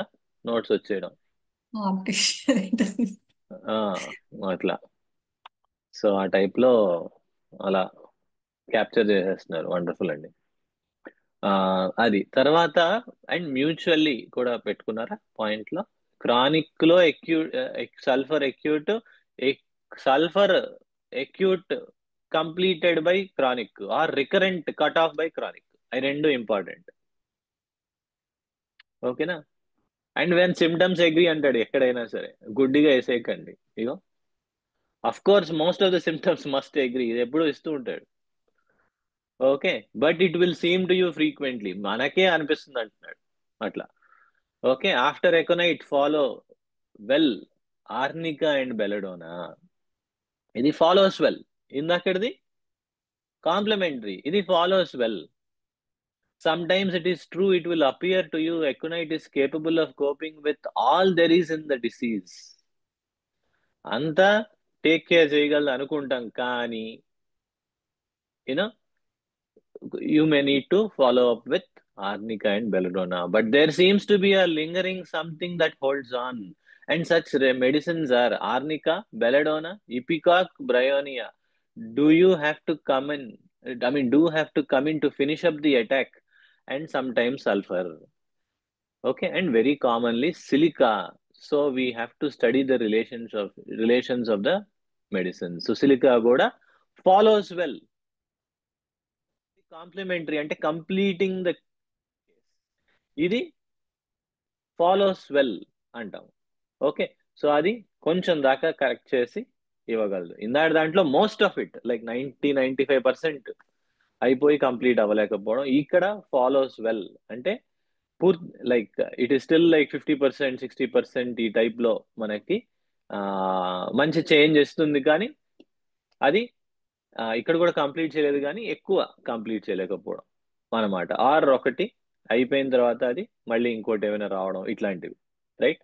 నోట్స్ వచ్చేయడం, అట్లా. సో ఆ టైప్ లో అలా క్యాప్చర్ చేసేస్తున్నారు. వండర్ఫుల్ అండి. అది తర్వాత, అండ్ మ్యూచువల్లీ కూడా పెట్టుకున్నారా పాయింట్ లో. క్రానిక్ లో sulphur acute completed by chronic or recurrent cut off by chronic, అవి రెండు ఇంపార్టెంట్. ఓకేనా, అండ్ వెన్ సిమ్టమ్స్ అగ్రీ అంటాడు ఎక్కడైనా సరే, గుడ్డిగా వేసేయకండి. ఇగో of course most of the symptoms must agree, ఇది ఎప్పుడు ఇస్తూ ఉంటాడు. Okay, but it will seem to you frequently, మనకే అనిపిస్తుంది అంటున్నాడు అట్లా. Okay, after aconite follow well arnica and belladonna, ఇది ఫాలోస్ వెల్. ఇందాకటిది కాంప్లిమెంటరీ, ఇది follows well. Sometimes it is true, it will appear to you aconite is capable of coping with all there is in the disease. అంతా take care చేయగలదు అనుకుంటాం, కానీ you may need to follow up with Arnica and belladonna. But there seems to be a lingering something that holds on. And such medicines are arnica, belladonna, ipecac, bryonia. Do you have to come in? I mean, do have to come in to finish up the attack, and sometimes sulfur. Okay, and very commonly silica. So we have to study the relations of the medicine. So silica కూడా follows well. Complementary అంటే completing the ఇది follows well అంటాం. Okay, so అది కొంచెం దాకా correct చేసి ఇవ్వగలదు. ఇందాక దాంట్లో మోస్ట్ ఆఫ్ ఇట్ లైక్ 95% అయిపోయి కంప్లీట్ అవ్వలేకపోవడం. ఇక్కడ ఫాలోస్ వెల్ అంటే పూర్తి like it is still like 50%, 60% ఈ టైప్ లో మనకి మంచి చేంజ్ ఇస్తుంది, కానీ అది ఇక్కడ కూడా కంప్లీట్ చేయలేదు, కానీ ఎక్కువ కంప్లీట్ చేయలేకపోవడం అనమాట. ఆర్ ఒకటి అయిపోయిన తర్వాత అది మళ్ళీ ఇంకోటి ఏమైనా రావడం ఇట్లాంటివి, right?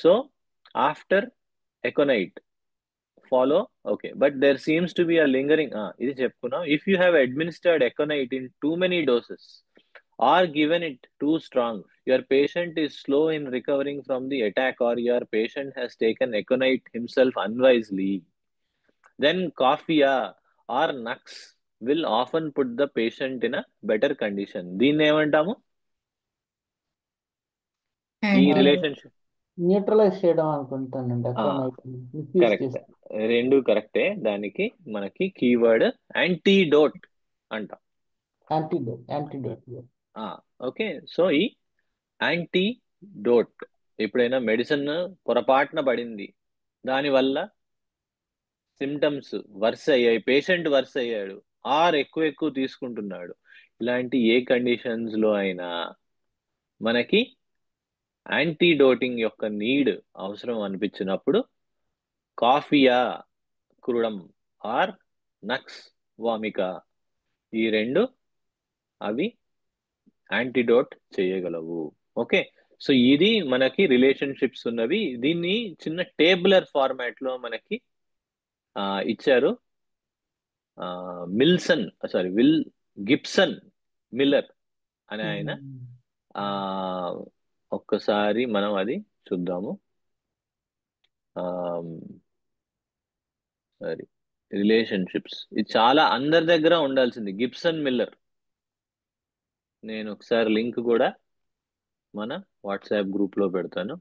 So after aconite follow okay, but there seems to be a lingering. ఇది చెప్పుకున్నాం. If you have administered aconite in too many doses or given it too strong, your patient is slow in recovering from the attack, or your patient has taken aconite himself unwisely, then coffea or nux will often put the patient in a better condition. దీన్ని ఏమంటాము? ఈ Anti- relationship neutralise చేయడం అనుకుంటానండి aconite misuse correct, చేసి. రెండు కరెక్టే. దానికి మనకి కీవర్డ్ యాంటీడోట్ అంటాం. యాంటీడోట్. ఓకే, సో ఈ యాంటీడోట్ ఎప్పుడైనా మెడిసిన్ పొరపాటున పడింది, దానివల్ల సిమ్టమ్స్ వర్స్ అయ్యాయి, పేషెంట్ వర్స్ అయ్యాడు, ఆర్ ఎక్కువ తీసుకుంటున్నాడు, ఇలాంటి ఏ కండిషన్స్ లో అయినా మనకి యాంటీడోటింగ్ యొక్క నీడ్ అవసరం అనిపించినప్పుడు కాఫియా క్రూడం ఆర్ నక్స్ వామికా, ఈ రెండు అవి యాంటీడోట్ చేయగలవు. ఓకే, సో ఇది మనకి రిలేషన్షిప్స్ ఉన్నవి. దీన్ని చిన్న టేబులర్ ఫార్మాట్ లో మనకి ఇచ్చారు. గిబ్సన్ మిల్లర్ అనే ఆయన. ఒక్కసారి మనం అది చూద్దాము. సరే, రిలేషన్షిప్స్ ఇది చాలా అందరి దగ్గర ఉండాల్సింది. గిబ్సన్ మిల్లర్, నేను ఒకసారి లింక్ కూడా మన వాట్సాప్ గ్రూప్ లో పెడతాను,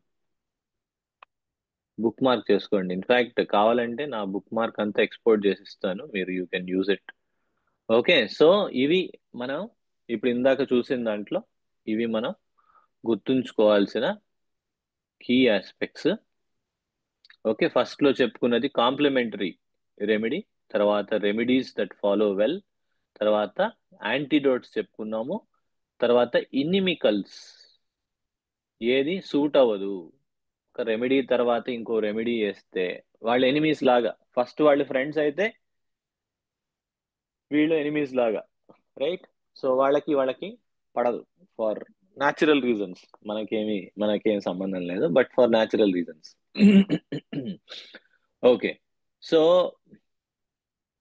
బుక్ మార్క్ చేసుకోండి. ఇన్ఫాక్ట్ కావాలంటే నా బుక్ మార్క్ అంతా ఎక్స్పోర్ట్ చేసిస్తాను, మీరు you can use it. Okay, so ఇవి మనం ఇప్పుడు ఇందాక చూసిన దాంట్లో ఇవి మనం గుర్తుంచుకోవాల్సిన కీ ఆస్పెక్ట్స్. ఓకే, ఫస్ట్ లో చెప్పుకున్నది కాంప్లిమెంటరీ రెమెడీ, తర్వాత రెమెడీస్ దట్ ఫాలో వెల్, తర్వాత యాంటీడోట్స్ చెప్పుకున్నాము, తర్వాత ఇనిమికల్స్ ఏది సూట్ అవ్వదు, ఒక రెమెడీ తర్వాత ఇంకో రెమెడీ వేస్తే వాళ్ళు ఎనిమీస్ లాగా, ఫస్ట్ వాళ్ళు ఫ్రెండ్స్ అయితే వీళ్ళు ఎనిమీస్ లాగా, రైట్? సో వాళ్ళకి పడదు ఫర్ న్యాచురల్ రీజన్స్, మనకేం సంబంధం లేదు, but for natural reasons. Okay, so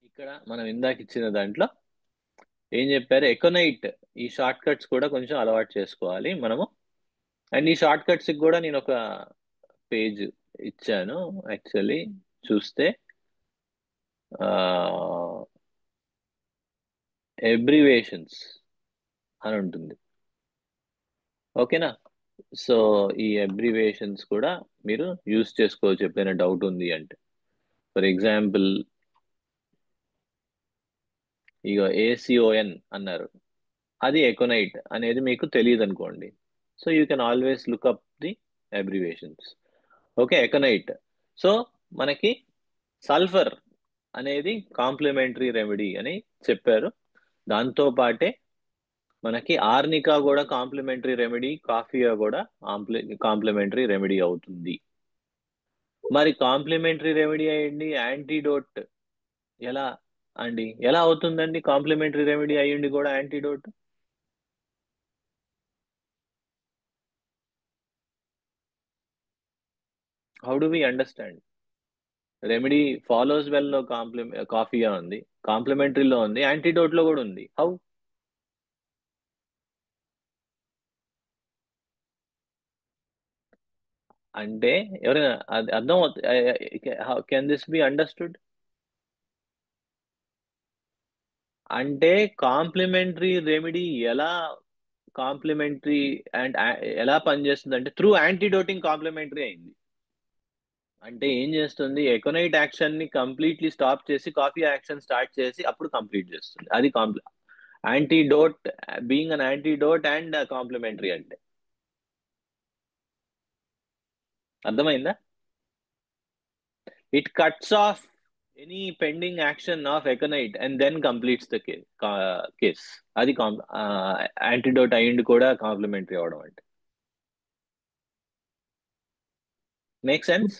ఇక్కడ మనం ఇందాక ఇచ్చిన దాంట్లో ఏం చెప్పారు? ఎకోనైట్ ఈ షార్ట్ కట్స్ కూడా కొంచెం అలవాటు చేసుకోవాలి మనము. అండ్ ఈ షార్ట్ కట్స్ కూడా నేను ఒక పేజ్ ఇచ్చాను, యాక్చువల్లీ చూస్తే ఎబ్రివేషన్స్ అని ఉంటుంది. ఓకేనా? సో ఈ అబ్రివేషన్స్ కూడా మీరు యూజ్ చేసుకోవచ్చు ఎప్పుడైనా డౌట్ ఉంది అంటే. ఫర్ ఎగ్జాంపుల్ ఇక ACON అన్నారు, అది ఎకోనైట్ అనేది మీకు తెలియదు అనుకోండి, so you can always look up the abbreviations. Okay, aconite. So మనకి సల్ఫర్ అనేది కాంప్లిమెంటరీ రెమెడీ అని చెప్పారు. దాంతో పాటే మనకి ఆర్నికా కూడా కాంప్లిమెంటరీ రెమెడీ, కాఫియా కూడా కాంప్లిమెంటరీ రెమెడీ అవుతుంది. మరి కాంప్లిమెంటరీ రెమెడీ అయ్యండి యాంటీడోట్ ఎలా అవుతుందండి? కాంప్లిమెంటరీ రెమెడీ అయ్యండి కూడా antidote. How do we understand? Remedy follows well లో కాఫియా ఉంది, కాంప్లిమెంటరీలో ఉంది, యాంటీడోట్ లో కూడా ఉంది. హౌ? అంటే ఎవరైనా అది అర్థం కెన్ దిస్ బి అండర్స్టూడ్? అంటే కాంప్లిమెంటరీ రెమెడీ ఎలా కాంప్లిమెంటరీ అండ్ ఎలా పనిచేస్తుంది అంటే త్రూ యాంటీడోటింగ్ కాంప్లిమెంటరీ అయింది. అంటే ఏం చేస్తుంది, ఎకోనైట్ యాక్షన్ ని కంప్లీట్లీ స్టాప్ చేసి కాఫీ యాక్షన్ స్టార్ట్ చేసి అప్పుడు కంప్లీట్ చేస్తుంది. అది antidote, being an antidote and complementary అంటే. అర్థమైందా? It cuts off any pending action of aconite and then completes the case. అది యాంటీడోట్ అయ్యింది కూడా కాంప్లిమెంటరీ అవడం అంటే. Make sense?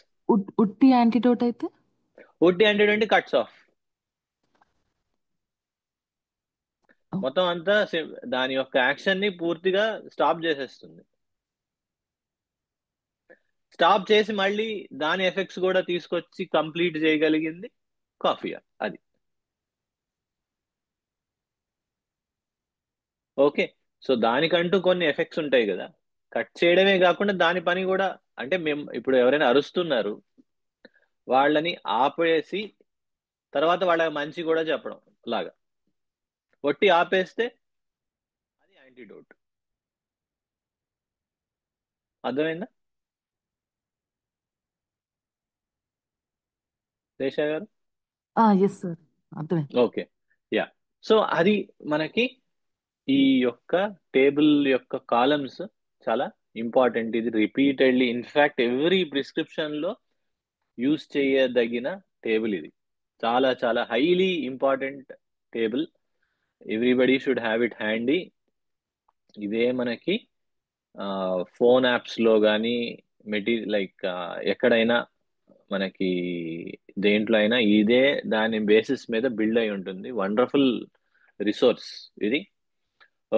ఉట్టి యాంటీడోట్ అయితే ఉట్టి యాంటీడోట్ అంటే కట్స్ ఆఫ్ మొత్తం అంతా దాని యొక్క యాక్షన్ ని పూర్తిగా స్టాప్ చేసేస్తుంది. స్టాప్ చేసి మళ్ళీ దాని ఎఫెక్ట్స్ కూడా తీసుకొచ్చి కంప్లీట్ చేయగలిగింది కాఫియా. అది ఓకే. సో దానికంటూ కొన్ని ఎఫెక్ట్స్ ఉంటాయి కదా, కట్ చేయడమే కాకుండా దాని పని కూడా. అంటే మేము ఇప్పుడు ఎవరైనా అరుస్తున్నారు, వాళ్ళని ఆపేసి తర్వాత వాళ్ళకి మంచి కూడా చెప్పడం లాగా. ఒట్టి ఆపేస్తే అది యాంటీడోట్. అర్థమైందా శేష గారు? ఎస్ సార్, అర్థమైంది. Okay, yeah. సో అది మనకి ఈ యొక్క టేబుల్ యొక్క కాలమ్స్ చాలా ఇంపార్టెంట్. ఇది రిపీటెడ్లీ, ఇన్ఫాక్ట్ ఎవ్రీ ప్రిస్క్రిప్షన్ లో యూజ్ చేయదగిన టేబుల్ ఇది. చాలా చాలా highly important table. Everybody should have it handy. ఇదే మనకి ఫోన్ యాప్స్లో కానీ లైక్ ఎక్కడైనా మనకి దేంట్లో అయినా ఇదే దాని బేసిస్ మీద బిల్డ్ అయి ఉంటుంది. వండర్ఫుల్ రిసోర్స్ ఇది.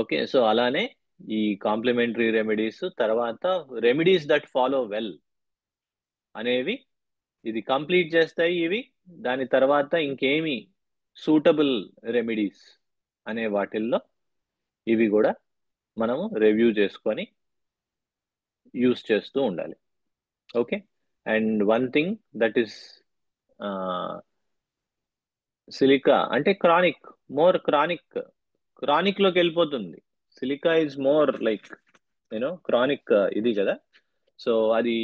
ఓకే, సో అలానే ఈ కాంప్లిమెంటరీ రెమెడీస్ తర్వాత రెమెడీస్ దట్ ఫాలో వెల్ అనేవి ఇది కంప్లీట్ చేస్తాయి. ఇవి దాని తర్వాత ఇంకేమి సూటబుల్ రెమెడీస్ అనే వాటిల్లో ఇవి కూడా మనము రివ్యూ చేసుకొని యూస్ చేస్తూ ఉండాలి. Okay, and one thing that is silica అంటే మోర్ క్రానిక్ లోకి వెళ్ళిపోతుంది. Silica is more like chronic ఇది కదా. సో అది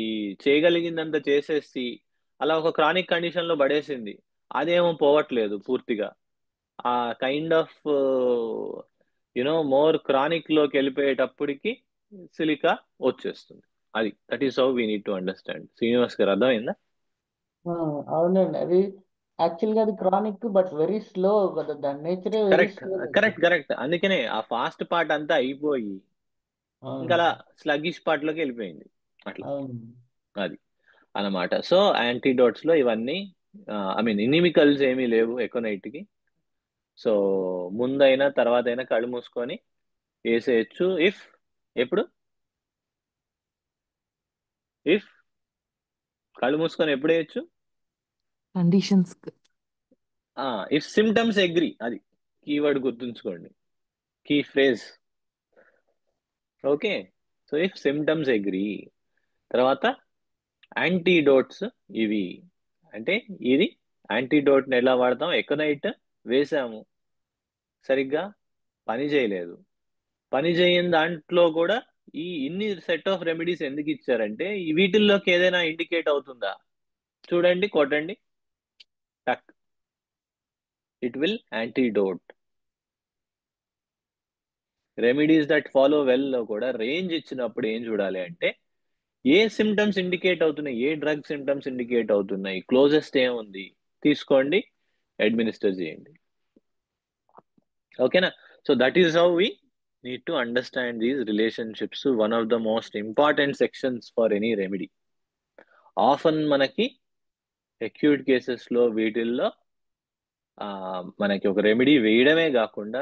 చేయగలిగిందంత చేసేసి అలా ఒక క్రానిక్ కండిషన్ లో పడేసింది. అదేమో పోవట్లేదు పూర్తిగా. ఆ కైండ్ ఆఫ్ మోర్ క్రానిక్ లోకి వెళ్ళిపోయేటప్పటికి సిలికా వచ్చేస్తుంది. అది that is how we need to understand. Srinivas గారు అర్థమైందా? అవునండి, అది యాక్చువల్గా అది క్రానిక్ బట్ వెరీ స్లో కదా, దాని నేచరే very correct slow. Correct correct. అందుకనే ఆ ఫాస్ట్ పార్ట్ అంతా అయిపోయి ఇంకా అలా స్లగ్గిష్ పార్ట్ లోకి వెళ్ళిపోయింది అట్లా. అది అన్నమాట. సో యాంటీడోట్స్ లో ఇవన్నీ ఇనిమికల్స్ ఏమీ లేవు ఎకోనైట్ కి. సో ముందైనా తర్వాత అయినా కళ్ళు మూసుకొని వేసేయచ్చు. ఎప్పుడు కళ్ళు మూసుకొని ఎప్పుడు వేయచ్చు? కండిషన్స్. If symptoms agree. అది కీవర్డ్ గుర్తుంచుకోండి, key phrase. Okay, so if symptoms agree. తర్వాత యాంటీడోట్స్ ఇవి. అంటే ఇది యాంటీడోట్ని ఎలా వాడతాం? ఎకోనైట్ వేసాము, సరిగ్గా పని చేయలేదు. పని చేయని దాంట్లో కూడా ఇన్ని సెట్ ఆఫ్ రెమెడీస్ ఎందుకు ఇచ్చారంటే వీటిల్లోకి ఏదైనా ఇండికేట్ అవుతుందా చూడండి, కొట్టండి, టక్, it will antidote. Remedies that follow well లో కూడా రేంజ్ ఇచ్చినప్పుడు ఏం చూడాలి అంటే ఏ సిమ్టమ్స్ ఇండికేట్ అవుతున్నాయి, ఏ డ్రగ్ సిమ్టమ్స్ ఇండికేట్ అవుతున్నాయి, క్లోజెస్ట్ ఏముంది తీసుకోండి, అడ్మినిస్టర్ చేయండి. ఓకేనా? So that is how we need to understand these relationships. One of the most important sections for any remedy. Often మనకి acute cases లో వీటిల్లో మనకి ఒక రెమెడీ వేయడమే కాకుండా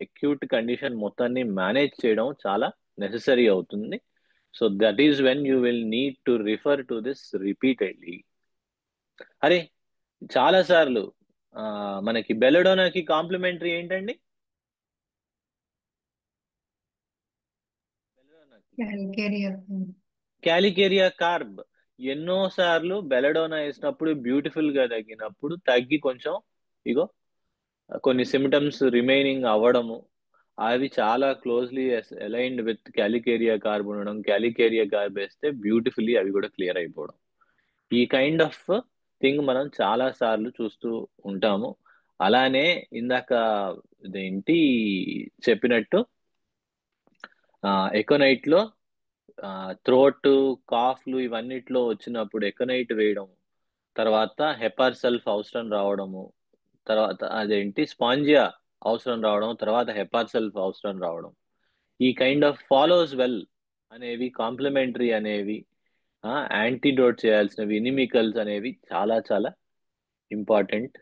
అక్యూట్ కండిషన్ మొత్తాన్ని మేనేజ్ చేయడం చాలా నెససరీ అవుతుంది. So that is when you will need to refer to this repeatedly. అరే చాలా సార్లు మనకి బెలడోనాకి కాంప్లిమెంటరీ ఏంటండి? క్యాల్కేరియా. క్యాలికేరియా కార్బ్ ఎన్నోసార్లు బెలడోనా వేసినప్పుడు బ్యూటిఫుల్ గా తగ్గినప్పుడు తగ్గి కొంచెం ఇగో కొన్ని సిమ్టమ్స్ రిమైనింగ్ అవ్వడము, అవి చాలా క్లోజ్లీ అలైన్డ్ విత్ క్యాలికేరియా కార్బ్ ఉండడం, క్యాలికేరియా కార్బ్ వేస్తే బ్యూటిఫుల్లీ అవి కూడా క్లియర్ అయిపోవడం. ఈ కైండ్ ఆఫ్ థింగ్ మనం చాలా సార్లు చూస్తూ ఉంటాము. అలానే ఇందాక ఇదేంటి చెప్పినట్టు ఎకోనైట్ లో థ్రోట్ కాఫ్లు ఇవన్నిట్లో వచ్చినప్పుడు ఎకోనైట్ వేయడం, తర్వాత హెపార్ సెల్ఫ్ అవసరం రావడము, తర్వాత అదేంటి స్పాంజియా అవసరం రావడం, తర్వాత హెపార్ సెల్ఫ్ అవసరం రావడం, ఈ కైండ్ ఆఫ్ ఫాలోస్ వెల్ అనేవి, కాంప్లిమెంటరీ అనేవి, యాంటీడోట్ చేయాల్సినవి, ఇనిమికల్స్ అనేవి చాలా చాలా ఇంపార్టెంట్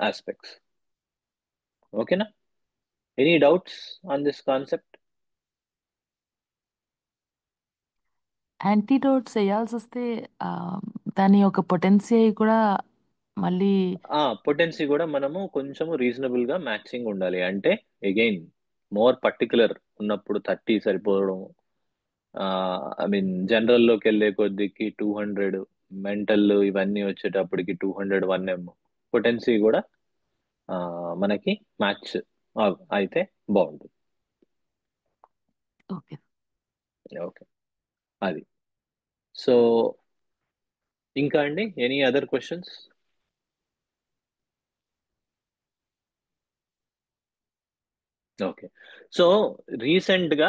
ఆస్పెక్ట్స్. ఓకేనా? Any doubts on this concept? Antidotes వేయాల్సి వస్తే ఆ, దాని యొక్క పొటెన్సీ కూడా మళ్ళీ పొటెన్సీ కూడా మనము కొంచెము రీజనబుల్ గా మ్యాచింగ్ ఉండాలి. అంటే అగైన్ మోర్ పర్టికులర్ ఉన్నప్పుడు 30 సరిపోవడం, ఐ మీన్ జనరల్లోకి వెళ్ళే కొద్దికి 200, మెంటల్ ఇవన్నీ వచ్చేటప్పటికి 200 1M పొటెన్సీ కూడా మనకి మ్యాచ్ అయితే బాగుంటుంది. ఓకే. ఓకే, అది. సో ఇంకా అండి, any other questions? Okay. So recent గా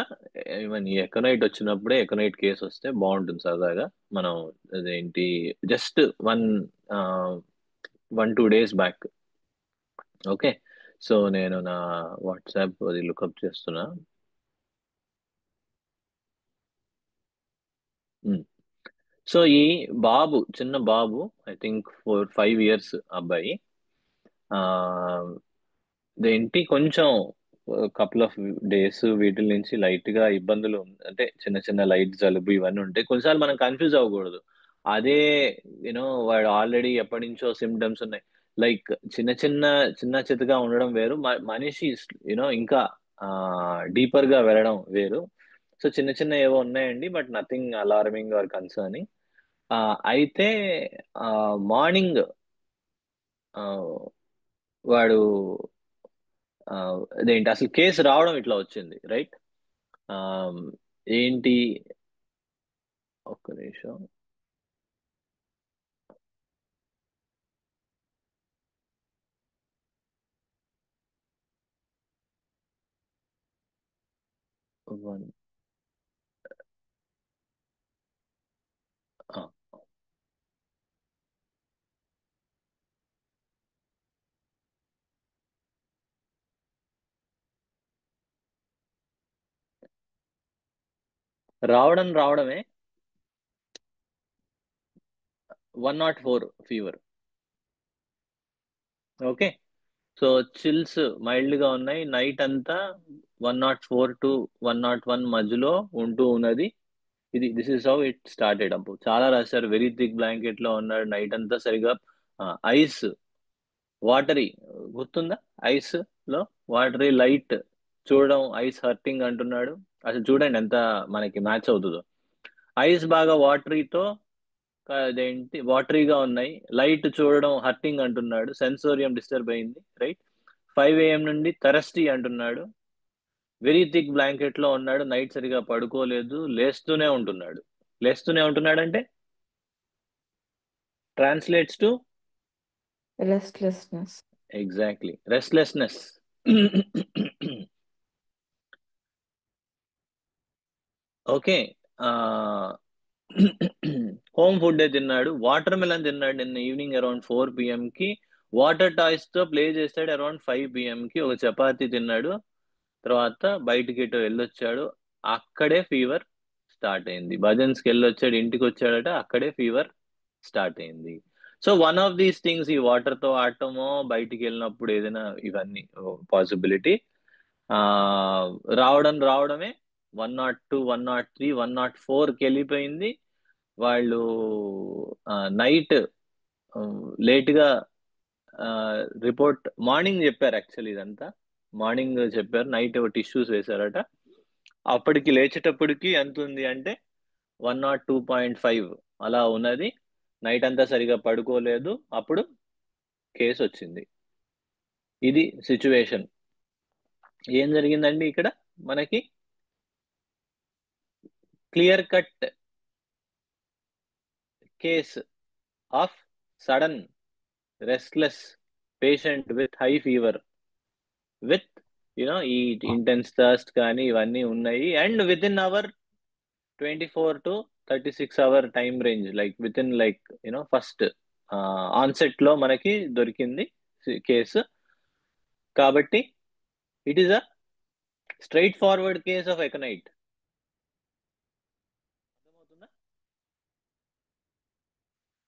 ఈవెన్ ఈ ఎకనైట్ వచ్చినప్పుడే, ఎకనైట్ కేసు వస్తే బాగుంటుంది సరదాగా మనం అదేంటి just 1-2 days back. Okay, so నేను నా వాట్సాప్ అది లుకప్ చేస్తున్నా. సో ఈ బాబు, చిన్న బాబు, ఐ థింక్ 4-5 years అబ్బాయి, దేంటి కొంచెం కపుల్ ఆఫ్ డేస్ వీటి నుంచి లైట్ గా ఇబ్బందులు అంటే చిన్న చిన్న లైట్ జలుబు ఇవన్నీ ఉంటాయి. కొన్నిసార్లు మనం కన్ఫ్యూజ్ అవ్వకూడదు. అదే వాడు ఆల్రెడీ ఎప్పటి నుంచో సిమ్టమ్స్ ఉన్నాయి, లైక్ చిన్న చితగా ఉండడం వేరు, మనిషి ఇంకా డీపర్ గా వెళ్ళడం వేరు. సో చిన్న ఏవో ఉన్నాయండి, but nothing alarming or concerning. అయితే మార్నింగ్ వాడు అదేంటి అసలు కేసు రావడం ఇట్లా వచ్చింది, రైట్? ఏంటి, ఒక్క నిమిషం. One. ఆ, రావడమే 104 fever. Okay, so chills mild గా ఉన్నాయి, నైట్ అంతా 104 to 101 మధ్యలో ఉంటూ ఉన్నది. This is how it started. అప్పుడు చాలా రాశారు, వెరీ థిక్ బ్లాంకెట్ లో ఉన్నాడు నైట్ అంతా. సరిగా ఐస్ వాటరీ, గుర్తుందా? ఐస్ లో వాటరీ లైట్ చూడడం, ఐస్ హర్టింగ్ అంటున్నాడు. అసలు చూడండి ఎంత మనకి మ్యాచ్ అవుతుందో. ఐస్ బాగా వాటరీతో అదేంటి వాటరీగా ఉన్నాయి, లైట్ చూడడం హర్టింగ్ అంటున్నాడు, సెన్సోరియం డిస్టర్బ్ అయింది, రైట్? 5 AM నుండి థరస్టీ అంటున్నాడు, వెరీ థిక్ బ్లాంకెట్ లో ఉన్నాడు, నైట్ సరిగా పడుకోలేదు, లేస్తూనే ఉంటున్నాడు అంటే translates to restlessness. Exactly restlessness. Okay, home food తిన్నాడు, వాటర్ మెలన్ తిన్నాడు నిన్న ఈవినింగ్ అరౌండ్ 4 PM కి, వాటర్ టాయ్స్ తో ప్లే చేస్తాడు అరౌండ్ 5 PM కి, ఒక చపాతీ తిన్నాడు, తర్వాత బయటికి ఎటో వెళ్ళొచ్చాడు, అక్కడే ఫీవర్ స్టార్ట్ అయింది. భజన్స్కి వెళ్ళొచ్చాడు, ఇంటికి వచ్చాడట, అక్కడే ఫీవర్ స్టార్ట్ అయింది. So one of these things, ఈ వాటర్ తో ఆడటమో, బయటికి వెళ్ళినప్పుడు ఏదైనా, ఇవన్నీ పాసిబిలిటీ. రావడమే 102, 103, 104కి వెళ్ళిపోయింది. వాళ్ళు నైట్ లేట్గా రిపోర్ట్, మార్నింగ్ చెప్పారు. యాక్చువల్లీ ఇదంతా మార్నింగ్ చెప్పారు, నైట్ టిష్యూస్ వేశారట. అప్పటికి లేచేటప్పటికి ఎంత ఉంది అంటే 102.5 అలా ఉన్నది. నైట్ అంతా సరిగా పడుకోలేదు, అప్పుడు కేసు వచ్చింది. ఇది సిచ్యువేషన్. ఏం జరిగిందండి ఇక్కడ మనకి? Clear cut case of sudden restless patient with high fever with ఈ ఇంటెన్స్ థర్స్ట్ కానీ ఇవన్నీ ఉన్నాయి. And within hour 24 to 36 hour time range, like within first onset లో మనకి దొరికింది కేసు. కాబట్టి it is a straight forward case of aconite. అర్థమవుతుందా?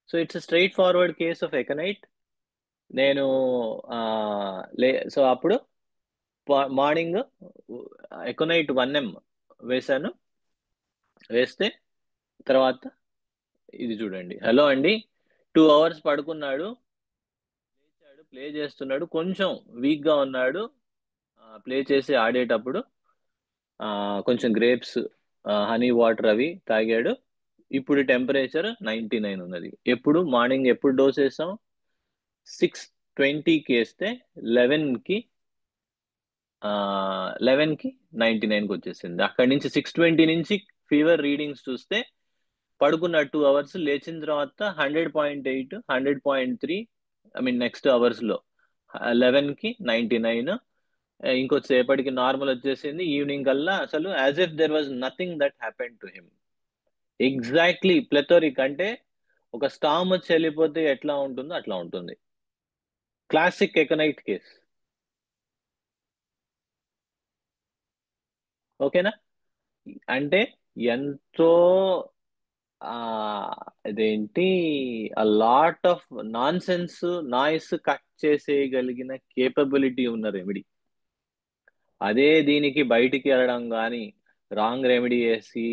So it's straight forward case of aconite. నేను so అప్పుడు మార్నింగ్ ఎకనైట్ 1M వేశాను. వేస్తే తర్వాత ఇది చూడండి. హలో అండి, 2 hours పడుకున్నాడు, లేచాడు, ప్లే చేస్తున్నాడు, కొంచెం వీక్ గా ఉన్నాడు. ప్లే చేసి ఆడేటప్పుడు కొంచెం గ్రేప్స్, హనీ వాటర్ అవి తాగాడు. ఇప్పుడు టెంపరేచర్ 99 ఉన్నది. ఎప్పుడు మార్నింగ్ ఎప్పుడు డోస్ వేసాం? 6:20కి వేస్తే 11కి 99కి వచ్చేసింది. అక్కడి నుంచి 6:20 నుంచి ఫీవర్ రీడింగ్స్ చూస్తే పడుకున్న 2 hours, లేచిన తర్వాత 100.8, 100.3, నెక్స్ట్ అవర్స్ లో 11కి 99, ఇంకొద్దిసేపటికి నార్మల్ వచ్చేసింది. ఈవినింగ్ కల్లా అసలు as if there was nothing that happen to him. Exactly plethoric, అంటే ఒక స్టామ్ వచ్చి వెళ్ళిపోతే ఎట్లా ఉంటుందో అట్లా ఉంటుంది. Classic aconite case. ఓకేనా? అంటే ఎంతో ఇదేంటి lot of nonsense noise cut చేసేయగలిగిన కేపబిలిటీ ఉన్న రెమెడీ. అదే దీనికి బయటికి వెళ్ళడం కానీ, రాంగ్ రెమెడీ వేసి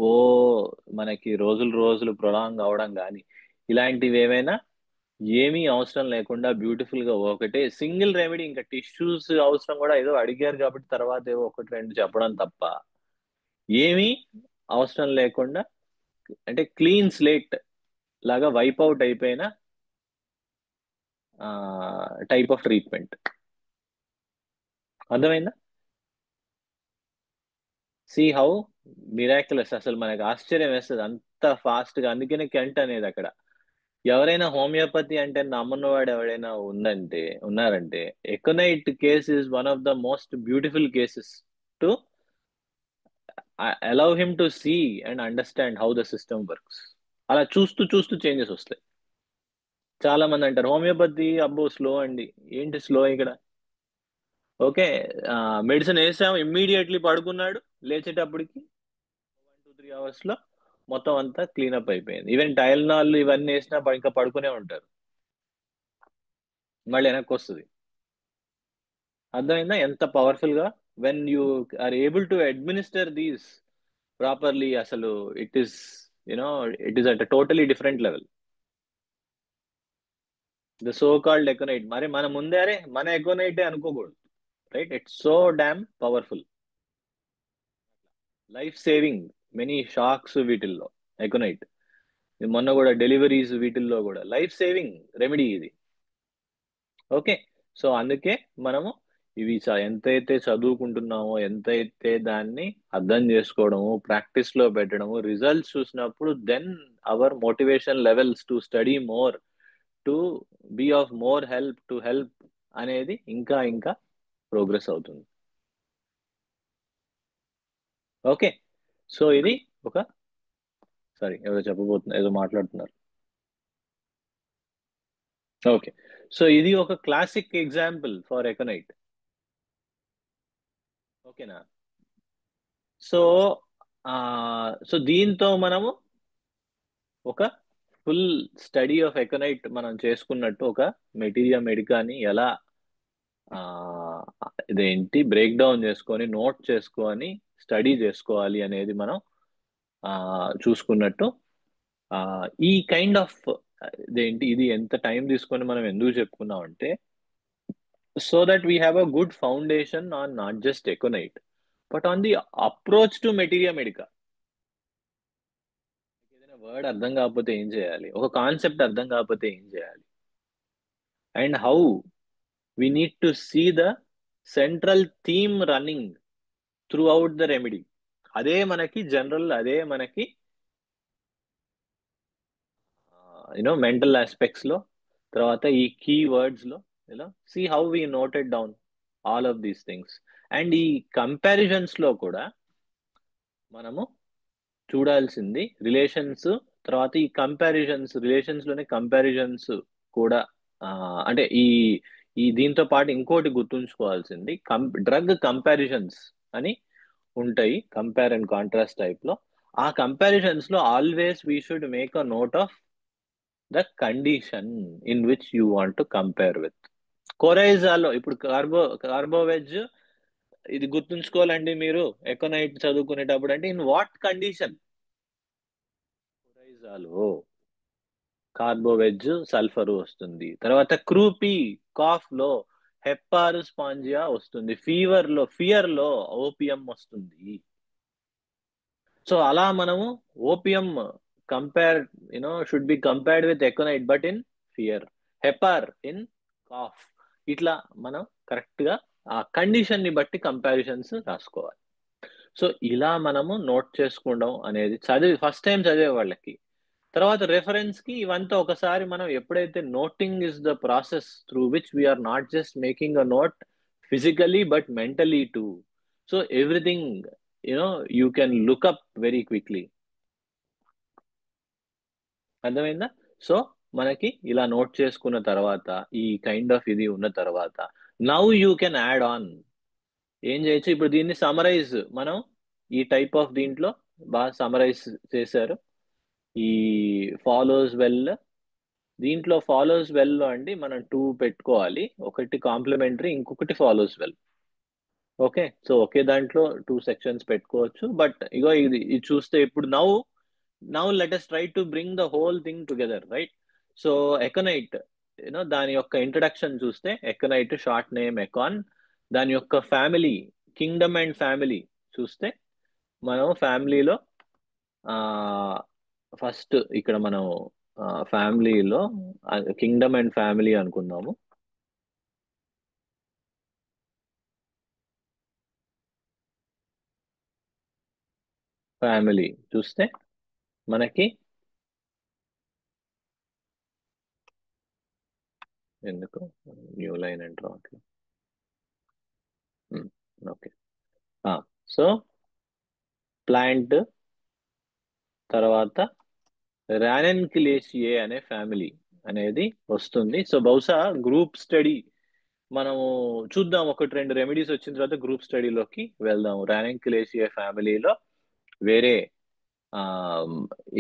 ఓ మనకి రోజులు ప్రొలాంగ్ అవడం కానీ, ఇలాంటివి ఏమైనా ఏమీ అవసరం లేకుండా బ్యూటిఫుల్ గా ఒకటే సింగిల్ రెమెడీ, ఇంకా టిష్యూస్ అవసరం కూడా ఏదో అడిగారు కాబట్టి తర్వాత ఏవో 1-2 చెప్పడం తప్ప ఏమీ అవసరం లేకుండా, అంటే క్లీన్ స్లేట్ లాగా వైప్ అవుట్ అయిపోయిన టైప్ ఆఫ్ ట్రీట్మెంట్. అర్థమైందా? See how miraculous. అసలు మనకు ఆశ్చర్యం వేస్తుంది అంత ఫాస్ట్ గా. అందుకనే కెంట్ అనేది అక్కడ. ఎవరైనా హోమియోపతి అంటే నమ్మనవాడు ఎవడైనా ఉన్నారంటే aconite case is one of the most beautiful cases to allow him to see and understand how the system works. అలా చూస్తూ చూస్తూ చేంజెస్ వస్తాయి. చాలా మంది అంటారు హోమియోపతి అబ్బో స్లో అండి. ఏంటి స్లో ఇక్కడ? ఓకే, మెడిసిన్ వేసాము, ఇమ్మీడియట్లీ పడుకున్నాడు, లేచేటప్పటికి 1-2-3 hours లో మొత్తం అంతా క్లీనప్ అయిపోయింది. ఈవెన్ టైల్నాల్ ఇవన్నీ వేసినా ఇంకా పడుకునే ఉంటారు, మళ్ళీ వెనక్కి వస్తుంది. అర్థమైందా ఎంత పవర్ఫుల్ గా? When you are able to administer these properly, అసలు it is at totally different level. The so called aconite. మరి మన ముందే అరే మన ఎకోనైటే అనుకోకూడదు, right? It's so damn powerful, life saving. Many shocks వీటిల్లో ఎకోనైట్. మొన్న కూడా డెలివరీస్ వీటిల్లో కూడా లైఫ్ సేవింగ్ రెమెడీ ఇది. ఓకే, సో అందుకే మనము ఇవి ఎంతైతే చదువుకుంటున్నామో, ఎంతైతే దాన్ని అర్థం చేసుకోవడము, ప్రాక్టీస్ లో పెట్టడము, రిజల్ట్స్ చూసినప్పుడు then our motivation levels to study more, to be of more help, to help అనేది ఇంకా ఇంకా ప్రోగ్రెస్ అవుతుంది. ఓకే, సో ఇది ఒక ఏదో చెప్పబోతున్నారు, ఏదో మాట్లాడుతున్నారు. ఓకే, సో ఇది ఒక క్లాసిక్ ఎగ్జాంపుల్ ఫర్ ఎకనైట్. ఓకేనా? సో సో దీంతో మనము ఒక ఫుల్ స్టడీ ఆఫ్ ఎకనైట్ మనం చేసుకున్నట్టు, ఒక మెటీరియా మెడికాని ఎలా ఇదేంటి బ్రేక్ డౌన్ చేసుకొని, నోట్ చేసుకొని స్టడీ చేసుకోవాలి అనేది మనం చూసుకున్నట్టు. ఈ కైండ్ ఆఫ్ ఇదేంటి, ఇది ఎంత టైం తీసుకొని మనం ఎందుకు చెప్పుకున్నాం అంటే, so that we have a good foundation on not just aconite but on the approach to materia medica. Word అర్థం కాకపోతే ఏం చేయాలి, ఒక కాన్సెప్ట్ అర్థం కాకపోతే ఏం చేయాలి, and how we need to see the central theme running throughout the remedy. అదే మనకి జనరల్, అదే మనకి మెంటల్ ఆస్పెక్ట్స్ లో, తర్వాత ఈ కీ వర్డ్స్ లో, see how we noted down all of these things. And ఈ కంపారిజన్స్ లో కూడా మనము చూడాల్సింది రిలేషన్స్, తర్వాత ఈ కంపారిజన్స్, రిలేషన్స్ లోనే కంపారిజన్స్ కూడా అంటే ఈ ఈ దీంతో పాటు ఇంకోటి గుర్తుంచుకోవాల్సింది, డ్రగ్ కంపారిజన్స్ అని ఉంటాయి, కంపేర్ అండ్ కాంట్రాస్ట్ టైప్ లో. ఆ కంపారిజన్స్ లో always we should make a note of the condition in which you want to compare with. కొరైజాలో ఇప్పుడు కార్బోవెజ్ ఇది గుర్తుంచుకోవాలండి మీరు ఎకనైట్ చదువుకునేటప్పుడు. అంటే ఇన్ వాట్ కండిషన్? కొరైజాలో కార్బోవెజ్ సల్ఫర్ వస్తుంది, తర్వాత క్రూపీ కాఫ్ లో హెప్పార్ స్పాంజియా వస్తుంది, ఫియర్ లో ఓపియం వస్తుంది. సో అలా మనము opium compare should be compared with aconite, but in fear, hepar in cough. ఇట్లా మనం కరెక్ట్ గా ఆ కండిషన్ ని బట్టి కంపారిజన్స్ రాసుకోవాలి. సో ఇలా మనము నోట్ చేసుకోవడం అనేది ఫస్ట్ టైం చదివే వాళ్ళకి, తర్వాత రెఫరెన్స్ కి ఇవంతా ఒకసారి మనం ఎప్పుడైతే noting is the process through which we are not just making a note physically but mentally too. So everything you can look up very quickly. అర్థమైందా? సో మనకి ఇలా నోట్ చేసుకున్న తర్వాత, ఈ కైండ్ ఆఫ్ ఇది ఉన్న తర్వాత, now you can add on. ఏం చేయొచ్చు ఇప్పుడు, దీన్ని సమరైజ్ మనం ఈ టైప్ ఆఫ్ దీంట్లో బాగా సమరైజ్ చేశారు. ఈ ఫాలోస్ వెల్, దీంట్లో ఫాలోస్ వెల్ లో అండి మనం 2 పెట్టుకోవాలి, ఒకటి కాంప్లిమెంటరీ, ఇంకొకటి ఫాలోస్ వెల్. ఓకే, సో ఒకే దాంట్లో 2 సెక్షన్స్ పెట్టుకోవచ్చు. బట్ ఇగో ఇది చూస్తే ఇప్పుడు now let us try to bring the whole thing together, right? So aconite దాని యొక్క ఇంట్రడక్షన్ చూస్తే, ఎకనైట్ షార్ట్ నేమ్ ఎకాన్, దాని యొక్క ఫ్యామిలీ, కింగ్డమ్ అండ్ ఫ్యామిలీ చూస్తే, మనం ఫ్యామిలీలో ఫస్ట్ ఇక్కడ మనం ఫ్యామిలీలో కింగ్డమ్ అండ్ ఫ్యామిలీ అనుకుందాము. ఫ్యామిలీ చూస్తే మనకి ఎందుకు న్యూ లైన్ ఎంటర్ అవట్లేదు. ఓకే, సో ప్లాంట్, తర్వాత రానెన్కిలేసియే అనే ఫ్యామిలీ అనేది వస్తుంది. సో బహుశా గ్రూప్ స్టడీ మనము చూద్దాం, 1-2 రెమెడీస్ వచ్చిన తర్వాత గ్రూప్ స్టడీలోకి వెళ్దాం. రానెన్కిలేసియే ఫ్యామిలీలో వేరే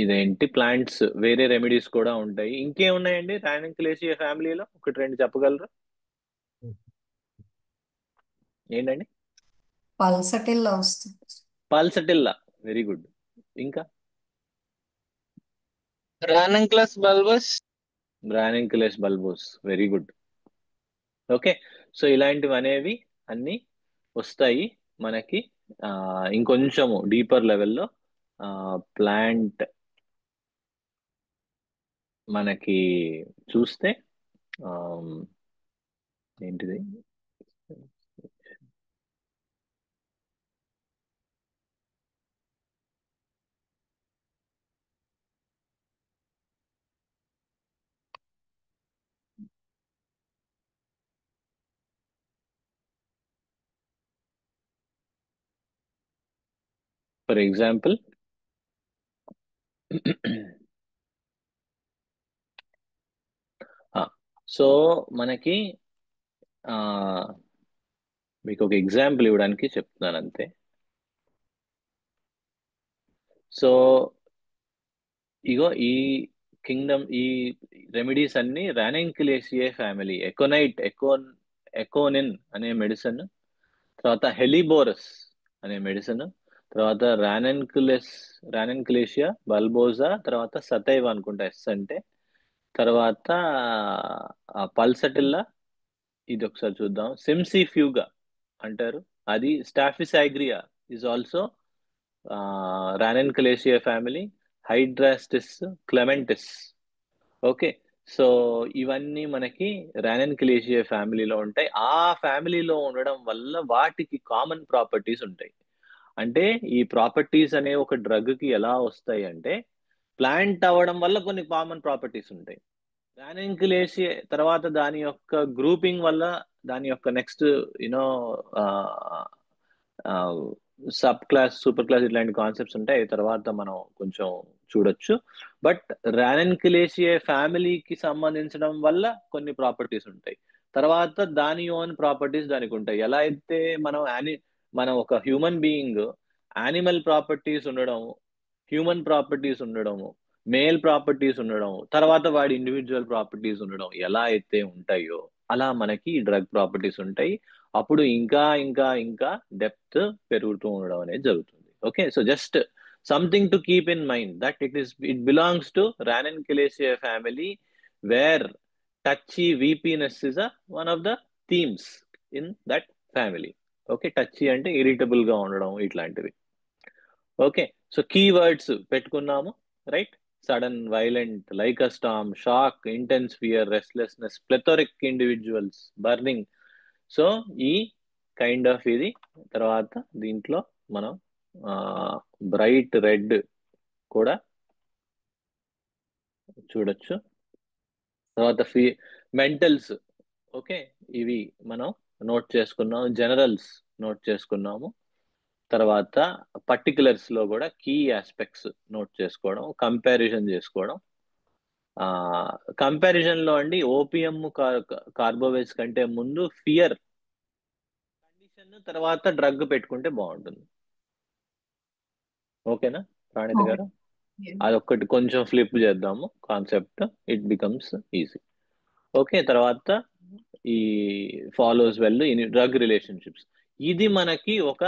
ఇదేంటి ప్లాంట్స్, వేరే రెమెడీస్ కూడా ఉంటాయి. ఇంకేమున్నాయండి రానెన్కిలేసియే ఫ్యామిలీలో? 1-2 చెప్పగలరు? ఏంటండి? పల్సటిల్లా వస్తుంది. Pulsatilla, very good. ఇంకా ranunculus bulbosus. Ranunculus bulbosus, very good. Okay, so ఇలాంటివి అనేవి అన్ని వస్తాయి మనకి. ఇంకొంచెము డీపర్ లెవెల్లో ప్లాంట్ మనకి చూస్తే ఏంటిది, ఫర్ ఎగ్జాంపుల్ సో మనకి మీకు ఒక ఎగ్జాంపుల్ ఇవ్వడానికి చెప్తున్నాను అంతే. సో ఇగో ఈ కింగ్డమ్, ఈ రెమెడీస్ అన్ని రానెన్కిలేసియే ఫ్యామిలీ, ఎకోనిన్ అనే మెడిసిన్, తర్వాత హెలిబోరస్ అనే మెడిసిన్, తర్వాత రానెన్కిలేషియా బల్బోజా, తర్వాత సతైవ్ అనుకుంటా ఎస్ అంటే, తర్వాత పల్సటిల్లా, ఇది ఒకసారి చూద్దాం, సిమ్సిఫ్యూగా అంటారు, అది staphysagria is also ranunculaceae family, hydrastis clematis. Okay, so ఇవన్నీ మనకి రానెన్కిలేషియే ఫ్యామిలీలో ఉంటాయి. ఆ ఫ్యామిలీలో ఉండడం వల్ల వాటికి కామన్ ప్రాపర్టీస్ ఉంటాయి. అంటే ఈ ప్రాపర్టీస్ అనే ఒక డ్రగ్ కి ఎలా వస్తాయి అంటే ప్లాంట్ అవ్వడం వల్ల కొన్ని కామన్ ప్రాపర్టీస్ ఉంటాయి. రానెన్కిలేషియే తర్వాత దాని యొక్క గ్రూపింగ్ వల్ల దాని యొక్క next you know sub class super class ఇట్లాంటి కాన్సెప్ట్స్ ఉంటాయి, తర్వాత మనం కొంచెం చూడొచ్చు. బట్ రానెన్కిలేషియే ఫ్యామిలీకి సంబంధించడం వల్ల కొన్ని ప్రాపర్టీస్ ఉంటాయి, తర్వాత దాని ఓన్ ప్రాపర్టీస్ దానికి ఉంటాయి. ఎలా అయితే మనం ఒక హ్యూమన్ బీయింగ్ యానిమల్ ప్రాపర్టీస్ ఉండడం, హ్యూమన్ ప్రాపర్టీస్ ఉండడము, మేల్ ప్రాపర్టీస్ ఉండడం, తర్వాత వాడి ఇండివిజువల్ ప్రాపర్టీస్ ఉండడం ఎలా అయితే ఉంటాయో అలా మనకి డ్రగ్ ప్రాపర్టీస్ ఉంటాయి. అప్పుడు ఇంకా ఇంకా ఇంకా డెప్త్ పెరుగుతూ ఉండడం అనేది జరుగుతుంది. Okay, so just something to keep in mind that it belongs to ranunculaceae family where touchy weepiness is one of the themes in that family. Okay, touchy అంటే ఇరిటబుల్ గా ఉండడం ఇట్లాంటివి. ఓకే, సో కీవర్డ్స్ పెట్టుకున్నాము, right? Sudden, violent, like a storm, shock, intense fear, restlessness, plethoric individuals, burning. So ఈ kind of ఇది. తర్వాత దీంట్లో మనం బ్రైట్ రెడ్ కూడా చూడొచ్చు. తర్వాత మెంటల్స్, ఓకే, ఇవి మనం నోట్ చేసుకున్నాము. జనరల్స్ నోట్ చేసుకున్నాము. తర్వాత పర్టికులర్స్ లో కూడా కీ ఆస్పెక్ట్స్ నోట్ చేసుకోవడం, కంపారిజన్ చేసుకోవడం. కంపారిజన్ లో అండి ఓపియం కార్బోవేట్స్ కంటే ముందు ఫియర్ కండిషన్ తర్వాత డ్రగ్ పెట్టుకుంటే బాగుంటుంది. ఓకేనా ప్రాణిత గారు? అదొక్కటి కొంచెం ఫ్లిప్ చేద్దాము concept, it becomes easy. Okay, తర్వాత ఈ follows well in drug relationships. ఇది మనకి ఒక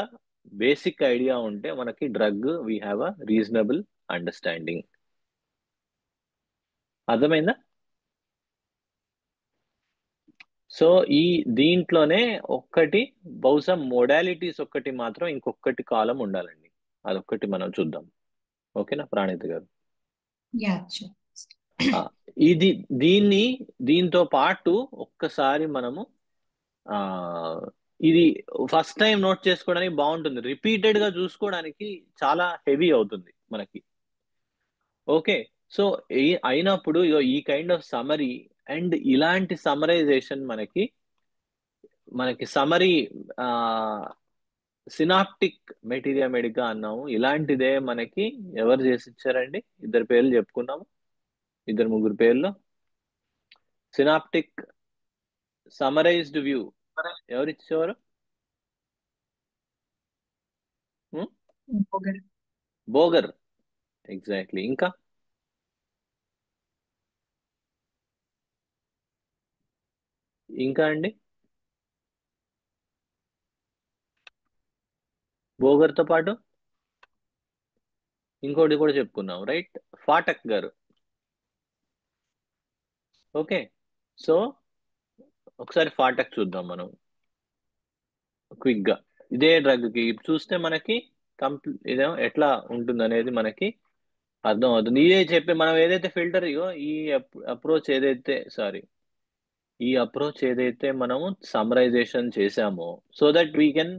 బేసిక్ ఐడియా ఉంటే మనకి drug we have a reasonable understanding. అర్థమైందా? సో ఈ దీంట్లోనే ఒక్కటి బహుశా మోడాలిటీస్ ఒక్కటి మాత్రం ఇంకొకటి కాలం ఉండాలండి, అదొక్కటి మనం చూద్దాం. ఓకేనా ప్రాణిత గారు? ఇది దీంతో పాటు ఒక్కసారి మనము ఇది ఫస్ట్ టైం నోట్ చేసుకోవడానికి బాగుంటుంది, రిపీటెడ్ గా చూసుకోవడానికి చాలా హెవీ అవుతుంది మనకి. ఓకే, సో అయినప్పుడు ఈ కైండ్ ఆఫ్ సమరీ అండ్ ఇలాంటి సమరైజేషన్ మనకి సమరీ సినాప్టిక్ మెటీరియా మెడికా అన్నాము. ఇలాంటిదే మనకి ఎవరు చేసి ఇచ్చారండి? ఇద్దరు పేర్లు చెప్పుకున్నాము, ఇద్దరు ముగ్గురు పేర్లు. సినాప్టిక్ సమరైజ్డ్ వ్యూ ఎవరిచ్చేవారు? Boger, exactly. ఇంకా అండి బోగర్తో పాటు ఇంకోటి కూడా చెప్పుకున్నాం, రైట్? ఫాటక్ గారు. ఓకే, సో ఒకసారి ఫాటక్ చూద్దాం మనం క్విక్ గా. ఇదే డ్రగ్ కి చూస్తే మనకి ఇదేమో ఎట్లా ఉంటుంది అనేది మనకి అర్థం అవుతుంది. ఇదే చెప్పి మనం ఏదైతే ఫిల్టర్ ఈ అప్రోచ్ ఏదైతే మనము సమరైజేషన్ చేసామో so that we can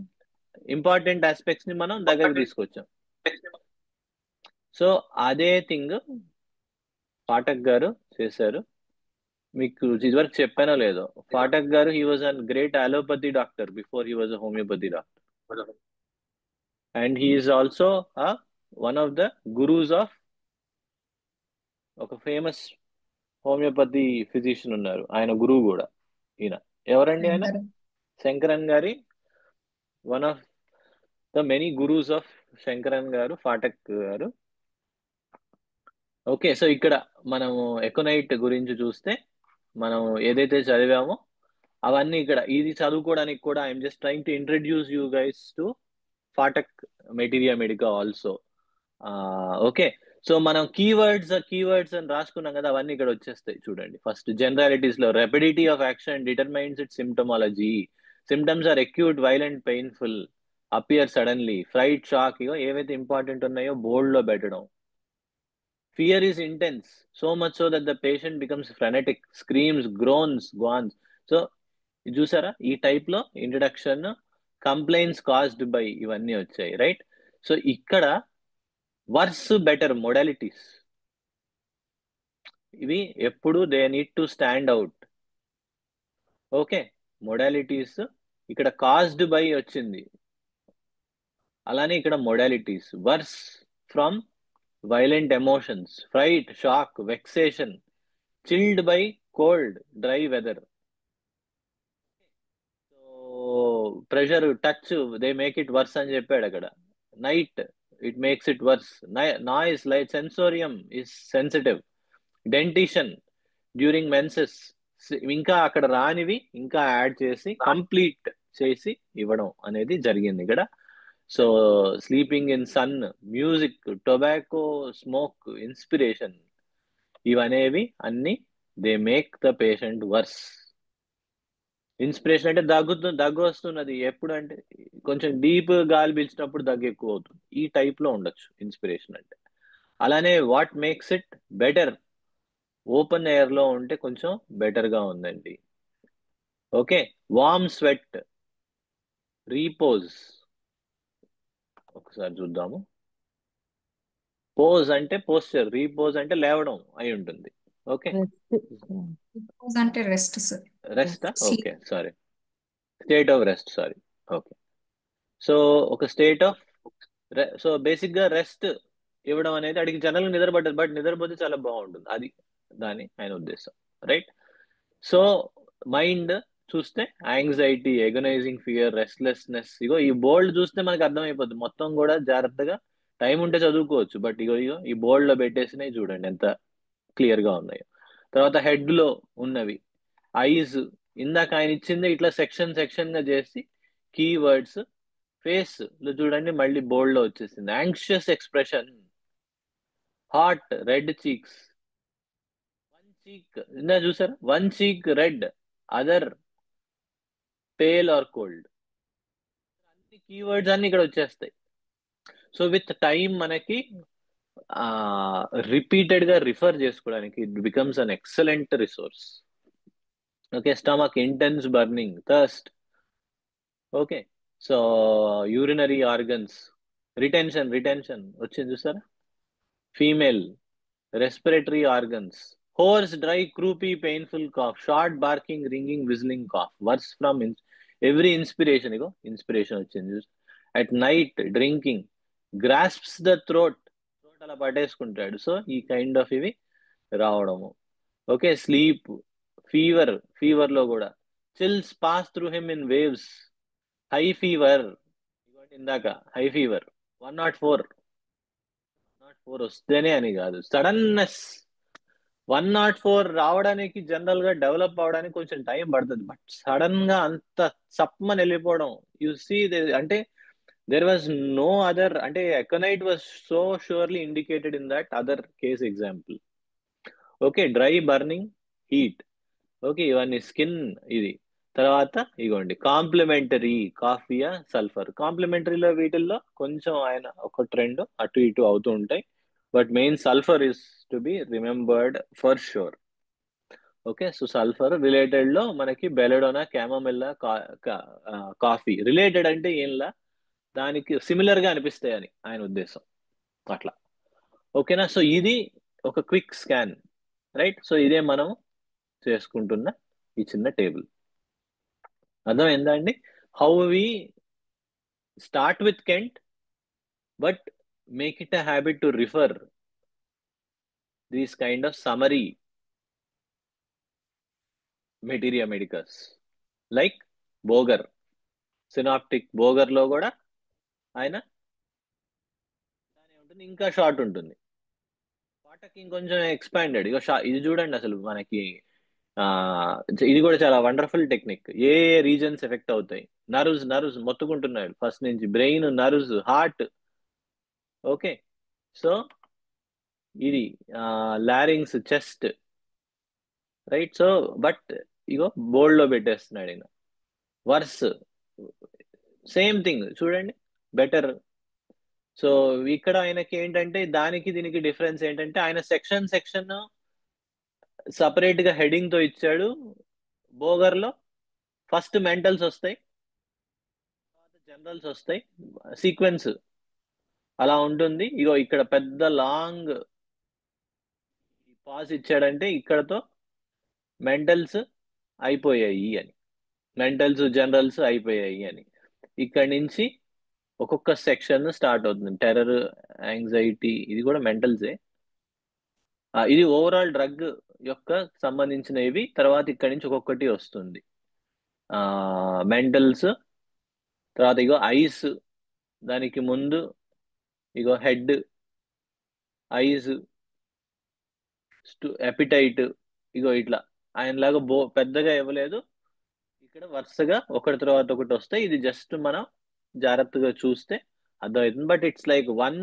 important aspects ని మనం దగ్గరికి తీసుకొచ్చాం. సో అదే థింగ్ ఫాటక్ గారు చేశారు. మీకు ఇదివరకు చెప్పానో లేదో, ఫాటక్ గారు he was an great allopathy doctor before he was a homeopathy doctor, and he is also one of the gurus of ఒక ఫేమస్ హోమియోపతి ఫిజిషియన్ ఉన్నారు, ఆయన గురువు కూడా. ఈయన ఎవరండి? ఆయన శంకరన్ గారి one of the many gurus of Sankaran గారు ఫాటక్ గారు. ఓకే, సో ఇక్కడ మనము ఎకోనైట్ గురించి చూస్తే మనం ఏదైతే చదివామో అవన్నీ ఇక్కడ ఇది చదువుకోవడానికి కూడా I'm just trying to introduce you guys to Phatak materia medica also. Okay, so మనం కీవర్డ్స్ అని రాసుకున్నాం కదా, అవన్నీ ఇక్కడ వచ్చేస్తాయి చూడండి. ఫస్ట్ జనరాలిటీస్ లో rapidity of action determines it symptomatology. Symptoms are acute, violent, painful, appear suddenly, fright, shock. ఏవైతే ఇంపార్టెంట్ ఉన్నాయో బోల్డ్ లో పెట్టడం. Fear is intense, so much so that the patient becomes frenetic, screams, groans, groans. So చూసారా ఈ type లో introduction, complaints caused by ఇవన్నీ వచ్చాయి, right? So ఇక్కడ వర్స్ బెటర్ మొడాలిటీస్ ఇవి ఎప్పుడు they need to stand out. Okay, modalities ఇక్కడ caused by వచ్చింది, అలానే ఇక్కడ modalities worse from violent emotions, fright, shock, vexation, chilled by cold, dry weather. So pressure, touch, they make it worse అని చెప్పాడు అక్కడ. Night, it makes it worse. Noise, light, sensorium is sensitive. Dentition during menses, ఇంకా అక్కడ రానివి ఇంకా add చేసి complete చేసి ఇవ్వడం అనేది జరిగింది ఇక్కడ. So sleeping in sun, music, tobacco, smoke, inspiration, ఇవనేవి అన్ని they make the patient worse. Inspiration అంటే దగ్గు వస్తున్నది ఎప్పుడు అంటే కొంచెం డీప్ గాలి పీల్చినప్పుడు దగ్గు ఎక్కువ అవుతుంది, ఈ టైప్ లో ఉండొచ్చు ఇన్స్పిరేషన్ అంటే. అలానే what makes it better, open air లో ఉంటే కొంచెం బెటర్ గా ఉందండి. ఓకే, వార్మ్ స్వెట్, రీపోజ్, ఒకసారి చూద్దాము. పోజ్ అంటే పోస్చర్, రీపోజ్ అంటే లేవడం అయి ఉంటుంది. ఓకే, Repose అంటే rest sir. Rest, okay sorry, state of rest, sorry. Okay, so ఒక స్టేట్ ఆఫ్ సో బేసిక్ గా రెస్ట్ ఇవ్వడం అనేది అడిగి జనరల్ నిద్రపడ్డది, బట్ నిద్రపోతే చాలా బాగుంటుంది, అది దాని ఆయన ఉద్దేశం, రైట్? సో మైండ్ చూస్తే యాంగ్జైటీ, ఎగనైజింగ్ ఫియర్, రెస్ట్లెస్నెస్, ఇగో ఈ బోల్డ్ చూస్తే మనకు అర్థమైపోద్ది, మొత్తం కూడా జాగ్రత్తగా టైం ఉంటే చదువుకోవచ్చు, బట్ ఇగో ఈ బోల్డ్ లో పెట్టేసినవి చూడండి ఎంత క్లియర్ గా ఉన్నాయో. తర్వాత హెడ్ లో ఉన్నవి, ఐజ్ ఇందాక ఆయన ఇచ్చింది ఇట్లా సెక్షన్ సెక్షన్ గా చేసి కీవర్డ్స్. ఫేస్ లో చూడండి మళ్ళీ బోల్డ్ లో వచ్చేసింది, anxious expression, hot, red cheeks, one cheek ఇందా చూసారా, one cheek red, other pale or cold, అన్ని కీవర్డ్స్ అన్ని ఇక్కడ వచ్చేస్తాయి. సో విత్ టైం మనకి రిపీటెడ్ గా రిఫర్ చేసుకోవడానికి it becomes an excellent resource. Okay, stomach, intense burning, thirst. Okay, so urinary organs, retention వచ్చింది చూసారా, female, respiratory organs, hoarse, dry, croupy, painful cough, short, barking, ringing, whistling cough, worse from every inspiration, ego inspiration వచ్చింది. at night, drinking, grasps the throat అలా పట్టేసుకుంటాడు. So ఈ kind of ఇవి రావడము. Okay, sleep, fever లో కూడా chills pass through him in waves, high fever, ఇందాక high fever 104 వస్తేనే అని కాదు, సడన్నెస్ 104 రావడానికి జనరల్ గా డెవలప్ అవడానికి కొంచెం టైం పడుతుంది, బట్ సడన్ గా అంత సప్మని వెళ్ళిపోవడం, యు సీ అంటే there was no other, అంటే aconite was so surely indicated in that other case example. Okay, dry, burning, heat. Okay, ఇవన్నీ స్కిన్. ఇది తర్వాత ఇగోండి కాంప్లిమెంటరీ, కాఫియా, సల్ఫర్. కాంప్లిమెంటరీలో వీటిల్లో కొంచెం ఆయన ఒక ట్రెండ్ అటు ఇటు అవుతూ ఉంటాయి, but main sulphur is to be remembered for sure. Okay, so sulphur related లో మనకి బెలడోనా, క్యామమిల్లా, కాఫీ రిలేటెడ్ అంటే ఏంలా దానికి సిమిలర్ గా అనిపిస్తాయని ఆయన ఉద్దేశం, అట్లా. ఓకేనా, సో ఇది ఒక క్విక్ స్కాన్, రైట్? సో ఇదే మనం చేసుకుంటున్న ఈ చిన్న టేబుల్. అర్థమైందా అండి? How we start with Kent but make it a habit to refer these kind of summary materia medicas like Boger, synoptic Boger లో కూడా ఆయన ఉంటుంది, ఇంకా షార్ట్ ఉంటుంది. పాటకి ఇంకొంచెం ఎక్స్పాండెడ్. ఇక ఇది చూడండి అసలు మనకి ఇది కూడా చాలా వండర్ఫుల్ టెక్నిక్. ఏ రీజన్స్ ఎఫెక్ట్ అవుతాయి, నర్వ్స్ మొత్తుకుంటున్నాడు ఫస్ట్ నుంచి, brain, nerves, heart. Okay, so ఇది larynx, chest, right? So but ఇగో బోల్డ్ లో పెట్టేస్తున్నాడు ఈయన. వర్స్ సేమ్ థింగ్ చూడండి, బెటర్, సో ఇక్కడ ఆయనకి ఏంటంటే దానికి దీనికి డిఫరెన్స్ ఏంటంటే ఆయన సెక్షన్ సపరేట్ గా హెడింగ్ తో ఇచ్చాడు. బోగర్లో ఫస్ట్ మెంటల్స్ వస్తాయి, తర్వాత జనరల్స్ వస్తాయి, సీక్వెన్స్ అలా ఉంటుంది. ఇగో ఇక్కడ పెద్ద లాంగ్ పాజ్ ఇచ్చాడంటే ఇక్కడతో మెంటల్స్ అయిపోయాయి అని, మెంటల్స్ జనరల్స్ అయిపోయాయి అని. ఇక్కడ నుంచి ఒక్కొక్క సెక్షన్ స్టార్ట్ అవుతుంది. టెర్రర్, యాంగ్జైటీ, ఇది కూడా మెంటల్సే. ఇది ఓవరాల్ డ్రగ్ యొక్క సంబంధించినవి. తర్వాత ఇక్కడ నుంచి ఒక్కొక్కటి వస్తుంది. మెంటల్స్, తర్వాత ఇగో ఐస్, దానికి ముందు ఇగో హెడ్, ఐస్, ఎపిటైట్, ఇగో ఇట్లా ఆయనలాగా పెద్దగా ఇవ్వలేదు. ఇక్కడ వరుసగా ఒకటి తర్వాత ఒకటి వస్తాయి. ఇది జస్ట్ మనం జాగ్రత్తగా చూస్తే అర్థమవుతుంది. But it's like one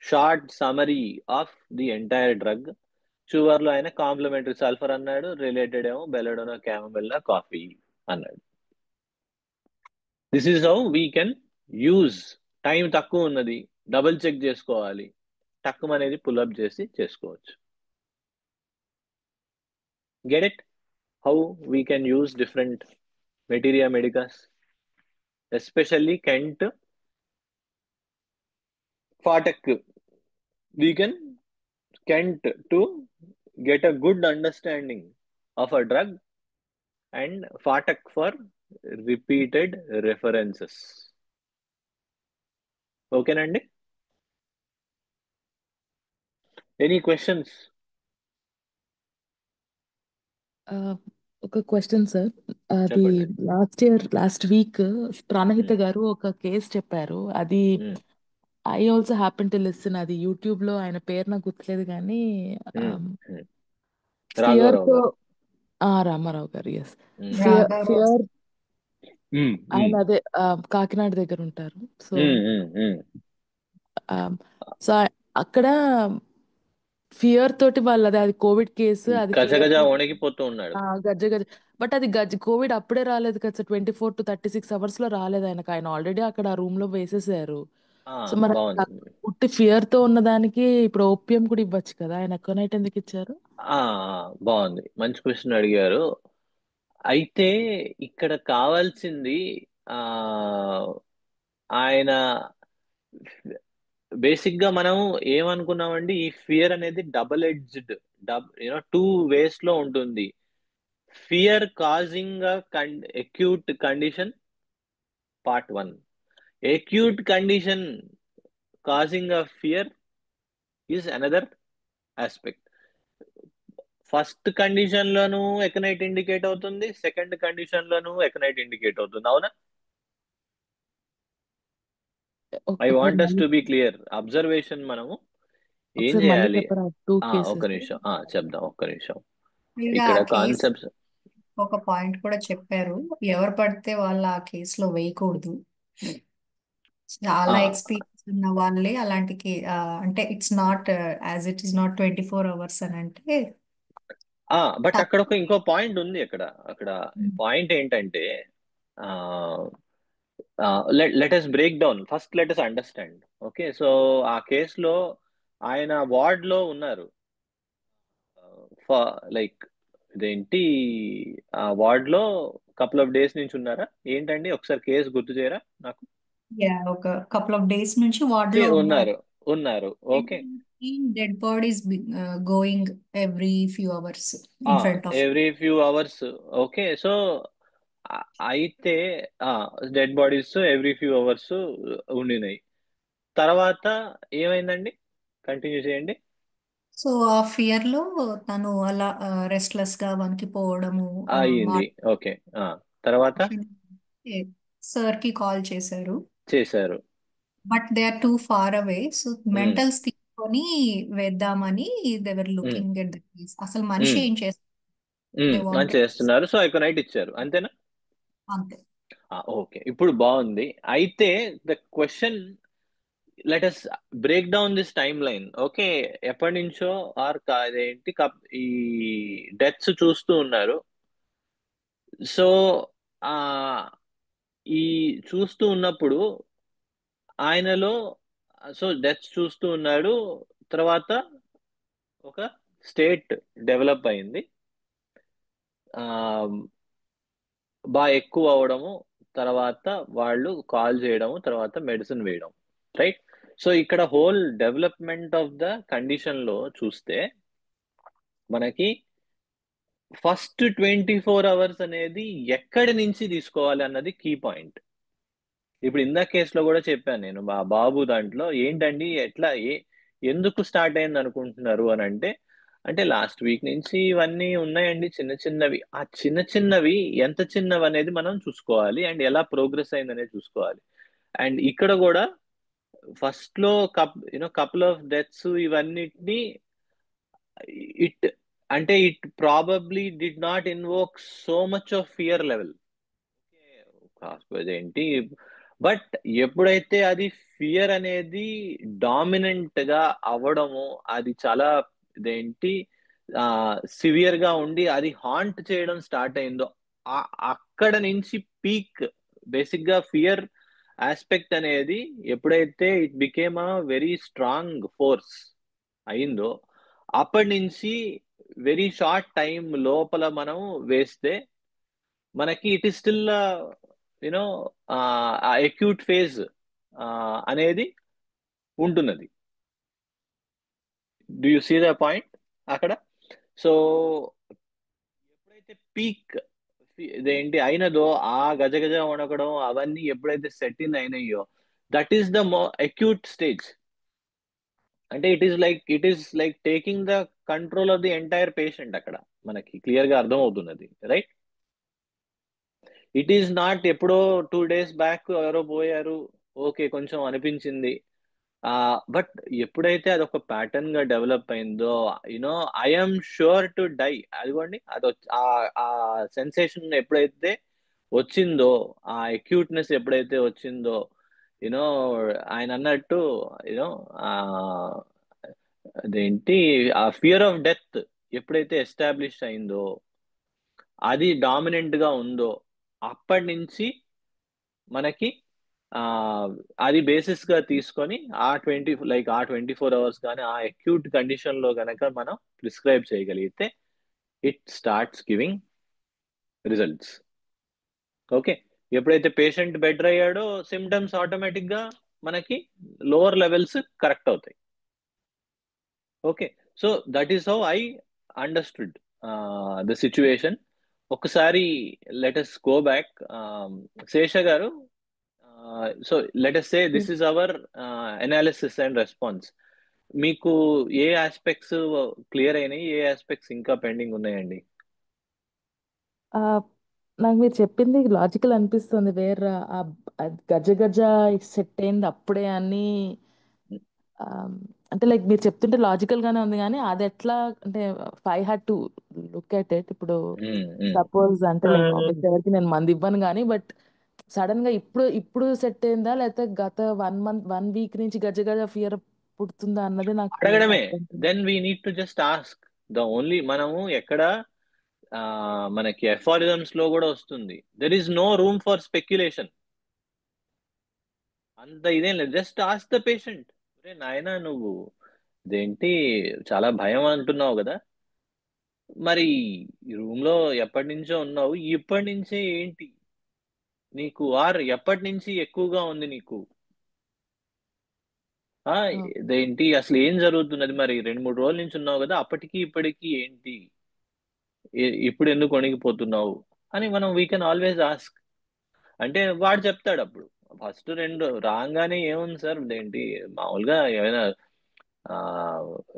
short summary of the entire drug. చివర్లో ఆయన కాంప్లిమెంటరీ సల్ఫర్ అన్నాడు, రిలేటెడ్ ఏమో బెలడోనా, క్యామబెల్లా, కాఫీ అన్నాడు. This is how we can use. Time తక్కువ ఉన్నది, డబుల్ చెక్ చేసుకోవాలి, టక్కుమ అనేది పుల్అప్ చేసి చేసుకోవచ్చు. Get it? How we can use different materia medicas, especially Kent, Phatak. We can Kent to get a good understanding of a drug, and FATEC for repeated references. Okay, Nandi? Any questions? ఒక question sir. అది చెప్పండి. Last week Pranahita గారు ఒక case చెప్పారు. అది I also happen to listen. అది YouTube లో, ఆయన పేరు నాకు గుర్తులేదు కానీ ఫియర్ రాఘవరావు తో గారు. రామారావు గారు, ఎస్. రాఘవరావు. ఫియర్ ఆయన అదే కాకినాడ దగ్గర ఉంటారు. సో సో అక్కడ ఫియర్ తోటి వాళ్ళది, అది కోవిడ్ కేసు, అది గజగజ వణికిపోతూ ఉన్నాడు. గజ్జ గజ్జ. బట్ అది కోవిడ్ అప్పుడే రాలేదు కదా సార్, 24 to 36 hours లో రాలేదు ఆయనకు. ఆయన ఆల్రెడీ అక్కడ ఆ రూమ్ లో వేసేసారు. సో మరి బాగుంది. పుట్టి ఫియర్ తో ఉన్నదానికి ఇప్పుడు ఓపియం కూడా ఇవ్వచ్చు కదా, ఆయన ఎక్కువ నైట్ ఎందుకు ఇచ్చారు? బాగుంది, మంచి క్వశ్చన్ అడిగారు. అయితే ఇక్కడ కావాల్సింది ఆయన బేసిక్ గా మనం ఏమనుకున్నామండి, ఈ ఫియర్ అనేది డబుల్ ఎడ్జ్డ్, టూ వేస్ లో ఉంటుంది. Fear causing acute condition, part 1. Acute condition causing a fear is another aspect. First condition loan aconite indicate అవుతుంది, సెకండ్ కండిషన్ లోను ఎకనైట్ ఇండికేట్ అవుతుంది. అవునా? I want us to be clear. Observation మనము ఏం చేయాలి? ఒక నిమిషం చెప్దాం, ఒక్క నిమిషం. ఇక్కడ కాన్సెప్ట్స్ ఒక పాయింట్ కూడా చెప్పారు, ఎవరు పడితే వాళ్ళు ఆ కేసులో వేయకూడదు. చాలా ఎక్స్పీరియన్స్ ఉన్న వాళ్ళే అలాంటి అంటే it's not as it is not 24 hours అని అంటే. బట్ అక్కడ ఇంకో పాయింట్ ఉంది. అక్కడ పాయింట్ ఏంటంటే, let us break down first, let us understand. Okay, so ఆ కేసులో ఆయన వార్డ్ లో ఉన్నారు. లైక్ ఇదేంటి, ఆ వార్డ్ లో కపుల్ ఆఫ్ డేస్ నుంచి ఉన్నారా ఏంటండి? ఒకసారి కేసు గుర్తు చేయరా నాకు? ఒక కపుల్ ఆఫ్ డేస్ నుంచి వార్డ్ లో ఉన్నారు. Okay, dead bodies going every few hours in front of every few hours. Okay, so అయితే dead bodies every few hours ఉండినాయి. తర్వాత ఏమైందండి? కంటిన్యూ చేయండి. సో ఆ ఫియర్ లో తను అలా రెస్ట్లెస్ గా వణికిపోవడము అయ్యింది. ఓకే, తర్వాత సార్ కి కాల్ చేశారు. But they are too far away. So mentals తీసుకొని వేద్దామని they were looking at the case. అసలు మనిషి ఏం చేస్తున్నారు? సో ఎకనైట్ ఇచ్చారు, అంతేనా? అంతే. ఓకే, ఇప్పుడు బాగుంది. అయితే the question, let us break down this time line. Okay, ఎప్పటి నుంచో అదేంటి ఈ డెత్స్ చూస్తూ ఉన్నారు. సో ఈ చూస్తూ ఉన్నప్పుడు ఆయనలో సో డెత్స్ చూస్తూ ఉన్నాడు. తర్వాత ఒక స్టేట్ డెవలప్ అయింది, బాగా ఎక్కువ అవడము, తర్వాత వాళ్ళు కాల్ చేయడము, తర్వాత మెడిసిన్ వేయడం, రైట్. సో ఇక్కడ whole development of the condition లో చూస్తే మనకి ఫస్ట్ 24 hours అనేది ఎక్కడి నుంచి తీసుకోవాలి అన్నది కీ పాయింట్. ఇప్పుడు ఇందాక కేసులో కూడా చెప్పాను నేను, మా బాబు దాంట్లో ఏంటండి ఎట్లా ఎందుకు స్టార్ట్ అయింది అనుకుంటున్నారు అని అంటే లాస్ట్ వీక్ నుంచి ఇవన్నీ ఉన్నాయండి చిన్న చిన్నవి. ఆ చిన్న చిన్నవి ఎంత చిన్నవి అనేది మనం చూసుకోవాలి, అండ్ ఎలా ప్రోగ్రెస్ అయింది అనేది చూసుకోవాలి. అండ్ ఇక్కడ కూడా ఫస్ట్ లో కపుల్ ఆఫ్ డెత్స్ ఇవన్నిటిని it probably did not invoke so much of fear level ఏంటి. బట్ ఎప్పుడైతే అది ఫియర్ అనేది డామినెంట్ గా అవ్వడము, అది చాలా ఇదేంటి సివియర్ గా ఉండి అది హాంట్ చేయడం స్టార్ట్ అయిందో, అక్కడ నుంచి పీక్ బేసిక్ గా ఫియర్ ఆస్పెక్ట్ అనేది ఎప్పుడైతే it became a very strong force అయిందో, అప్పటి నుంచి వెరీ షార్ట్ టైం లోపల మనం వేస్తే మనకి it is still you know acute phase అనేది ఉంటున్నది. Do you see the point అక్కడ? సో ఎప్పుడైతే పీక్ ఇదేంటి అయినదో, ఆ గజగజ వణకడం అవన్నీ ఎప్పుడైతే సెట్ ఇన్ అయినాయో, that is the acute stage. అంటే it is like taking the control of the entire patient. అక్కడ మనకి క్లియర్ గా అర్థం అవుతున్నది, రైట్. ఇట్ ఈస్ నాట్ ఎప్పుడో 2 days బ్యాక్ ఎవరో పోయారు, ఓకే కొంచెం అనిపించింది, బట్ ఎప్పుడైతే అదొక ప్యాటర్న్ గా డెవలప్ అయిందో, ఐఎమ్ షూర్ టు డై, అదిగోండి అది ఆ సెన్సేషన్ ఎప్పుడైతే వచ్చిందో, ఆ అక్యూట్నెస్ ఎప్పుడైతే వచ్చిందో, ఆయన అన్నట్టు అదేంటి ఆ ఫియర్ ఆఫ్ డెత్ ఎప్పుడైతే ఎస్టాబ్లిష్ అయిందో, అది డామినెంట్ గా ఉందో, అప్పటి నుంచి మనకి అది బేసిస్ గా తీసుకొని ఆ 24 hours కానీ ఆ అక్యూట్ కండిషన్ లో గనక మనం ప్రిస్క్రైబ్ చేయగలిగితే it starts giving results. Okay, ఎప్పుడైతే పేషెంట్ బెటర్ అయ్యాడో సిమ్టమ్స్ ఆటోమేటిక్ గా మనకి లోవర్ లెవెల్స్ కరెక్ట్ అవుతాయి. Okay, so that is how I understood the situation. ఒకసారి లెట్ us గో బ్యాక్. శేష గారు, so let us say this is our analysis and response. మీకు ఏ aspects clear అయినాయి, ఏ aspects ఇంకా pending ఉన్నాయండి? నాకు మీరు చెప్పింది లాజికల్ అనిపిస్తుంది. వేరే గజ గజ సెట్ అయింది అప్పుడే అని, అంటే లైక్ మీరు చెప్తుంటే లాజికల్ గానే ఉంది, కానీ అది ఎట్లా అంటే I had to look at it. ఇప్పుడు సపోజ్ అంటే లైక్ ఆబ్వియస్లీ ఎవరికి నేను మంది ఇవ్వను కానీ, బట్ సడన్ గా ఇప్పుడు సెట్ అయిందా, లేకపోతే గత 1 week నుంచి గజ గజ ఫియర్ పుడుతుందా అన్నది నాకు అడగడమే. అర్థం కాదు. Then we need to just ask. The only మనము ఎక్కడ మనకి ఎఫారిజమ్స్ లో కూడా వస్తుంది, there is no room for speculation. అంత ఇదేం లేదు, జస్ట్ ఆస్క్ ద పేషెంట్. అరే నాయనా, నువ్వు ఇదేంటి చాలా భయం అంటున్నావు కదా, మరి ఈ రూమ్ లో ఎప్పటి నుంచో ఉన్నావు, ఇప్పటి నుంచే ఏంటి నీకు, ఆర్ ఎప్పటి నుంచి ఎక్కువగా ఉంది నీకు, ఇదేంటి అసలు ఏం జరుగుతున్నది, మరి 2-3 రోజుల నుంచి ఉన్నావు కదా, అప్పటికి ఇప్పటికి ఏంటి, ఇప్పుడు ఎందుకు వణికిపోతున్నావు అని మనం వీ కెన్ ఆల్వేస్ ఆస్క్. అంటే వాడు చెప్తాడు అప్పుడు. ఫస్ట్ 2 రాగానే ఏముంది సార్, ఇదేంటి మామూలుగా ఏమైనా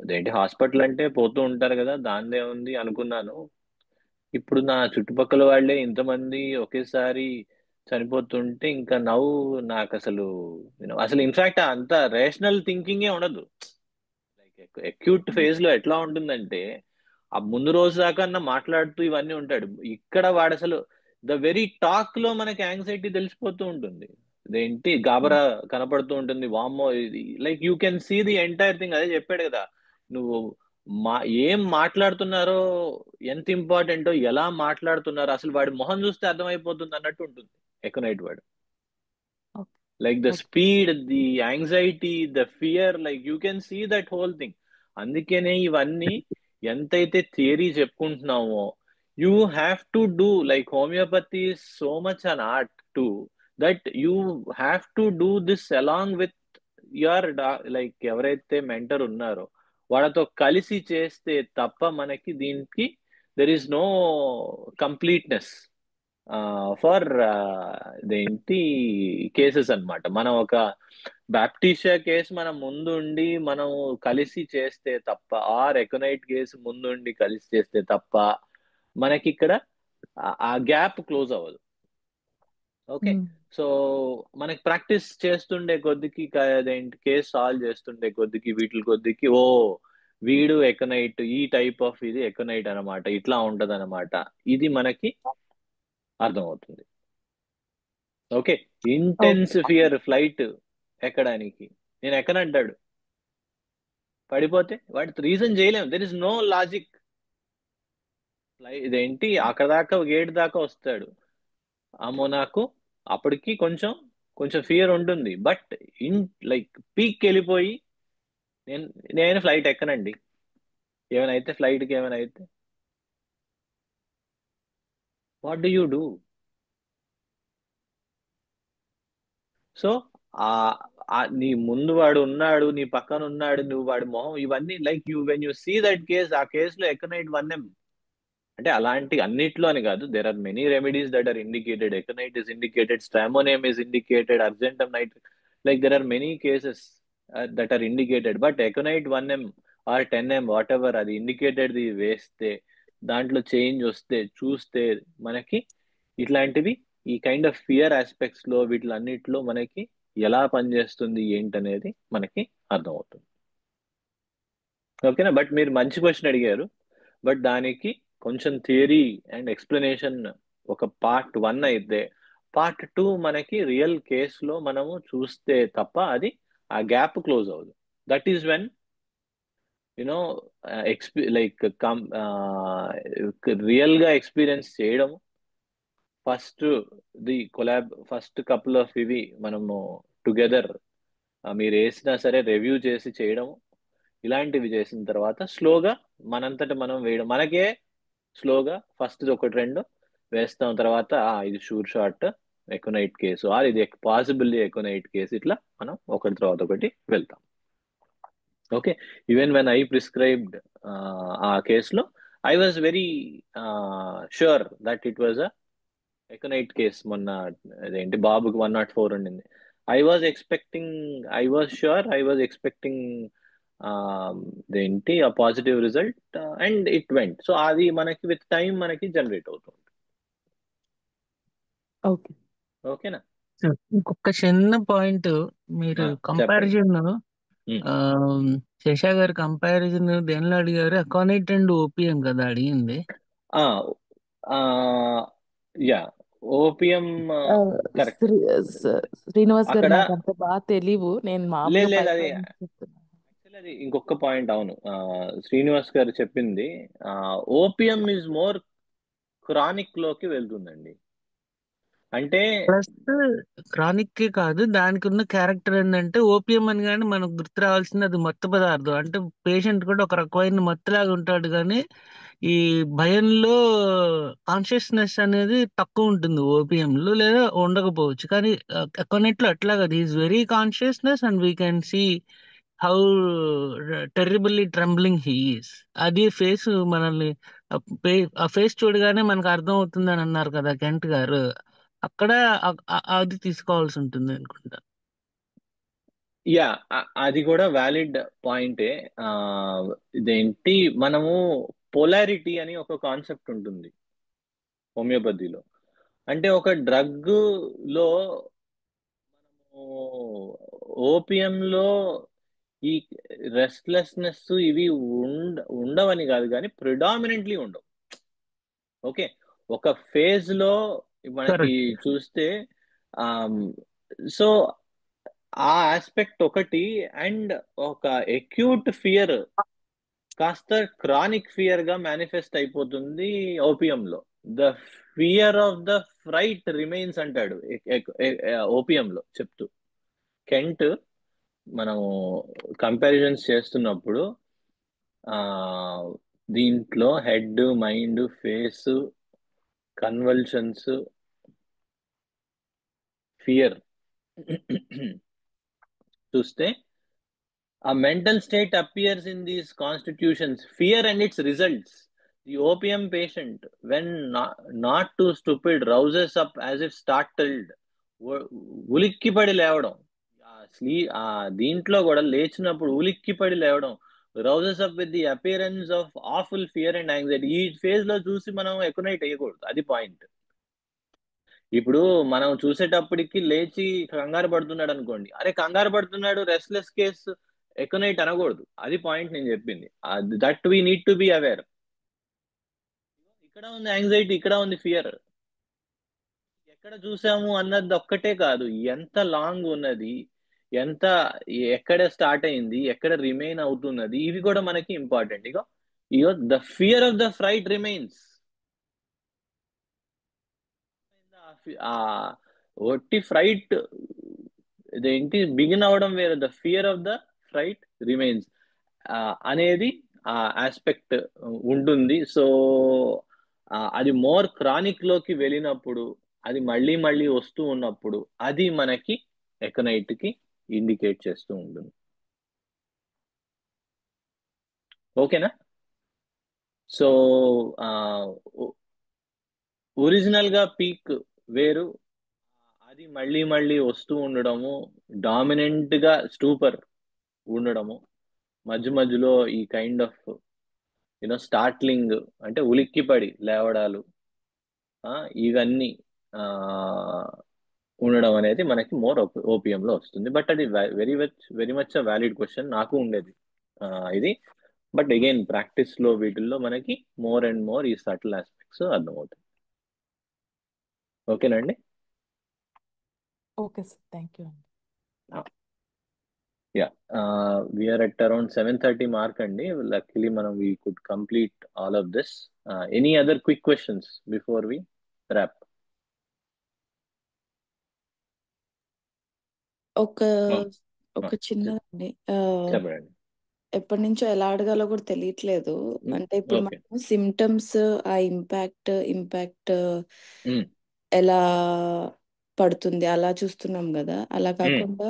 ఇదేంటి హాస్పిటల్ అంటే పోతూ ఉంటారు కదా, దానిదే ఉంది అనుకున్నాను. ఇప్పుడు నా చుట్టుపక్కల వాళ్ళే ఇంతమంది ఒకేసారి చనిపోతుంటే ఇంకా నాకు అసలు ఇన్ఫాక్ట్ అంత రేషనల్ థింకింగే ఉండదు. లైక్ అక్యూట్ ఫేజ్ లో ఎట్లా ఉంటుందంటే, ఆ ముందు రోజు దాకా మాట్లాడుతూ ఇవన్నీ ఉంటాడు, ఇక్కడ వాడు అసలు ద వెరీ టాక్ లో మనకి యాంగ్జైటీ తెలిసిపోతూ ఉంటుంది, ఇదేంటి గాబరా కనపడుతూ ఉంటుంది. వామ్మో, like you can see the entire thing. అదే చెప్పాడు కదా, నువ్వు ఏం మాట్లాడుతున్నారో, ఎంత ఇంపార్టెంటో, ఎలా మాట్లాడుతున్నారో అసలు వాడి మొహం చూస్తే అర్థమైపోతుంది అన్నట్టు ఉంటుంది ఎకనైట్ వాడు. Like the okay speed, the anxiety, the fear, like you can see that whole thing. అందుకనే ఇవన్నీ ఎంతైతే థియరీ చెప్పుకుంటున్నామో you have to do like homeopathy is so much an art too that you have to do this along with your like ఎవరైతే mentor ఉన్నారో వాళ్ళతో కలిసి చేస్తే తప్ప మనకి దీనికి there is no completeness for ఇదేంటి కేసెస్ అన్నమాట. మనం ఒక బ్యాప్టిషియా కేసు మనం ముందుండి మనం కలిసి చేస్తే తప్ప, ఆర్ ఎకనైట్ కేసు ముందుండి కలిసి చేస్తే తప్ప మనకి ఇక్కడ ఆ గ్యాప్ క్లోజ్ అవ్వదు. ఓకే, సో మనకి ప్రాక్టీస్ చేస్తుండే కొద్దికి అదేంటి కేసు సాల్వ్ చేస్తుండే కొద్దికి వీటి కొద్దికి ఓ వీడు ఎకనైట్, ఈ టైప్ ఆఫ్ ఇది ఎకనైట్ అనమాట, ఇట్లా ఉంటది అనమాట, ఇది మనకి అర్థమవుతుంది. Okay, intense okay fear flight ఎక్కడానికి నేను ఎక్కనంటాడు, పడిపోతే వాటి రీజన్ చేయలేము. There is no logic. ఇదేంటి అక్కడ దాకా గేట్ దాకా వస్తాడు, అమ్మో నాకు అప్పటికి కొంచెం కొంచెం ఫియర్ ఉంటుంది, బట్ ఇన్ లైక్ పీక్ వెళ్ళిపోయి నేను ఫ్లైట్ ఎక్కనండి, ఏమైనా అయితే ఫ్లైట్కి ఏమైనా అయితే what do you do? So నీ ముందు వాడు ఉన్నాడు, నీ పక్కన ఉన్నాడు, నువ్వు వాడి మొహం, ఇవన్నీ like you when you see that case, ఆ కేసులో ఎకనైట్ 1M అంటే అలాంటి అన్నిట్లో అని కాదు, there are many remedies that are indicated. Aconite is indicated, stramonium is indicated, argentum nitric, like there are many cases that are indicated. But aconite 1M or 10M whatever అది indicated వేస్తే, దాంట్లో change వస్తే చూస్తే మనకి ఇట్లాంటివి ఈ kind of fear aspects లో వీటిలన్నిటిలో మనకి ఎలా పనిచేస్తుంది ఏంటనేది మనకి అర్థమవుతుంది. ఓకేనా? బట్ మీరు మంచి క్వశ్చన్ అడిగారు, బట్ దానికి కొంచెం థియరీ అండ్ ఎక్స్ప్లెనేషన్ ఒక పార్ట్ 1 అయితే, పార్ట్ 2 మనకి రియల్ కేసులో మనము చూస్తే తప్ప అది ఆ గ్యాప్ క్లోజ్ అవ్వదు. That is when you know like real గా ఎక్స్పీరియన్స్ చేయడం, ఫస్ట్ ఫస్ట్ కపుల్ ఆఫ్ ఇవి మనము టుగెదర్ మీరు వేసినా సరే రివ్యూ చేసి చేయడం, ఇలాంటివి చేసిన తర్వాత స్లోగా మనంతట మనం వేయడం, మనకే స్లోగా ఫస్ట్ ఒకటి రెండు వేస్తాం, తర్వాత ఇది sure shot aconite case, or ఇది పాసిబుల్లీ ఎకోనైట్ కేసు, ఇట్లా మనం ఒకటి తర్వాత ఒకటి వెళ్తాం. Okay, even when I prescribed ఆ కేసులో I was very sure that it was a aconite case. మొన్న అదేంటి బాబుకి 104 ఉండింది. ఐ వాజ్ ఎక్స్పెక్టింగ్ దేంటి ఆ positive result and it went. So అది మనకి విత్ టైం మనకి జనరేట్ అవుతుంది. ఓకే ఓకేనా? ఇంకొక చిన్న పాయింట్, మీరు చెప్పండి. కంపారిజన్ శేషా గారు కంపారిజన్ దేనిలో అడిగారు? అకానైట్ అండ్ ఓపీఎం కదా అడిగింది. Yeah, OPM correct. శ్రీనివాస్ గారు అక్కడ నాకు అంత బాగా తెలియవు, నేను మామూలుగా లేదు అది పైన చెప్తున్నా. అది ఇంకొక పాయింట్. అవును, శ్రీనివాస్ గారు చెప్పింది, ఓపిఎం ఈజ్ మోర్ క్రానిక్ లోకి వెళ్తుందండి. అంటే ప్లస్ క్రానిక్ కాదు, దానికి ఉన్న క్యారెక్టర్ ఏంటంటే ఓపీఎం అని కానీ మనకు గుర్తు రావాల్సింది అది మత్తు పదార్థం. అంటే పేషెంట్ కూడా ఒక రకమైన మత్తులాగా ఉంటాడు, కానీ ఈ భయంలో కాన్షియస్నెస్ అనేది తక్కువ ఉంటుంది ఓపీఎం లో, లేదా ఉండకపోవచ్చు. కానీ అకానైట్ లో అట్లా కాదు, is very consciousness and we can see how terribly trembling he is. అది ఫేస్ మనల్ని ఆ ఫేస్ చూడగానే మనకు అర్థం అవుతుంది అని అన్నారు కదా కెంట్ గారు, అక్కడ అది తీసుకోవాల్సి ఉంటుంది అనుకుంటా. యా, అది కూడా వ్యాలిడ్ పాయింటే. ఇదేంటి మనము పోలారిటీ అని ఒక కాన్సెప్ట్ ఉంటుంది హోమియోపతిలో. అంటే ఒక డ్రగ్ లో ఓపియంలో ఈ రెస్ట్లెస్నెస్ ఇవి ఉండవని కాదు, కానీ ప్రిడామినెంట్లీ ఉండవు. ఓకే, ఒక ఫేజ్ లో మనకి చూస్తే సో ఆ ఆస్పెక్ట్ ఒకటి, అండ్ ఒక ఎక్యూట్ ఫియర్ కాస్త క్రానిక్ ఫియర్ గా మేనిఫెస్ట్ అయిపోతుంది ఓపియంలో. The fear of the fright remains అంటాడు ఓపియంలో చెప్తూ. కెంట్ మనం కంపారిజన్స్ చేస్తున్నప్పుడు దీంట్లో head, mind, face, convulsions, fear చూస్తే a mental state appears in these constitutions, fear and its results. The opium patient, when not too stupid, rouses up as if startled. ఉలిక్కిపడి లేవడం, దీంట్లో కూడా లేచినప్పుడు ఉలిక్కిపడి లేవడం, rouses up with the appearance of awful fear and anxiety. ఈ phase లో చూసి మనం ఎకనైట్ అయ్యకూడదు, అది పాయింట్. ఇప్పుడు మనం చూసేటప్పటికి లేచి కంగారు పడుతున్నాడు అనుకోండి, అరే కంగారు పడుతున్నాడు, రెస్ట్లెస్ కేసు, ఎకనైట్ అనకూడదు, అది పాయింట్ నేను చెప్పింది. That we need to be aware. ఇక్కడ ఉంది యాంగ్జైటీ, ఇక్కడ ఉంది ఫియర్, ఎక్కడ చూసాము అన్నది ఒక్కటే కాదు, ఎంత లాంగ్ ఉన్నది, ఎంత, ఎక్కడ స్టార్ట్ అయింది, ఎక్కడ రిమైన్ అవుతున్నది, ఇవి కూడా మనకి important. Eg the fear of the fright remains. ఒట్టి ఫ్రైట్ ఇదేంటి బిగిన్ అవడం వేరు, the fear of the fright remains అనేది ఆస్పెక్ట్ ఉంటుంది. సో అది మోర్ క్రానిక్ లోకి వెళ్ళినప్పుడు, అది మళ్ళీ మళ్ళీ వస్తూ ఉన్నప్పుడు, అది మనకి ఎకనైట్ కి ఇండికేట్ చేస్తూ ఉంటుంది. ఓకేనా? సో ఒరిజినల్ గా పీక్ వేరు, అది మళ్ళీ మళ్ళీ వస్తూ ఉండడము, డామినెంట్ గా స్టూపర్ ఉండడము, మధ్య మధ్యలో ఈ కైండ్ ఆఫ్ స్టార్ట్లింగ్ అంటే ఉలిక్కిపడి లేవడాలు, ఇవన్నీ ఉండడం అనేది మనకి మోర్ ఓపియంలో వస్తుంది. బట్ అది వెరీ మచ్ వ్యాలిడ్ క్వశ్చన్, నాకు ఉండేది ఇది. బట్ అగైన్ ప్రాక్టీస్ లో వీటిల్లో మనకి మోర్ అండ్ మోర్ ఈ సటిల్ ఆస్పెక్ట్స్ అర్థమవుతాయి. ఓకేనండి? ఓకే సార్, థ్యాంక్ యూ అండి. Yeah, we are at around 7:30 mark అండి. Luckily we could complete all of this. Any other quick questions before we wrap? ఒక చిన్నదండి, చెప్పండి. ఎప్పటి నుంచో ఎలా అడగాలో కూడా తెలియట్లేదు. అంటే ఇప్పుడు మనం సిమ్టమ్స్, ఆ ఇంపాక్ట్ ఎలా పడుతుంది అలా చూస్తున్నాం కదా, అలా కాకుండా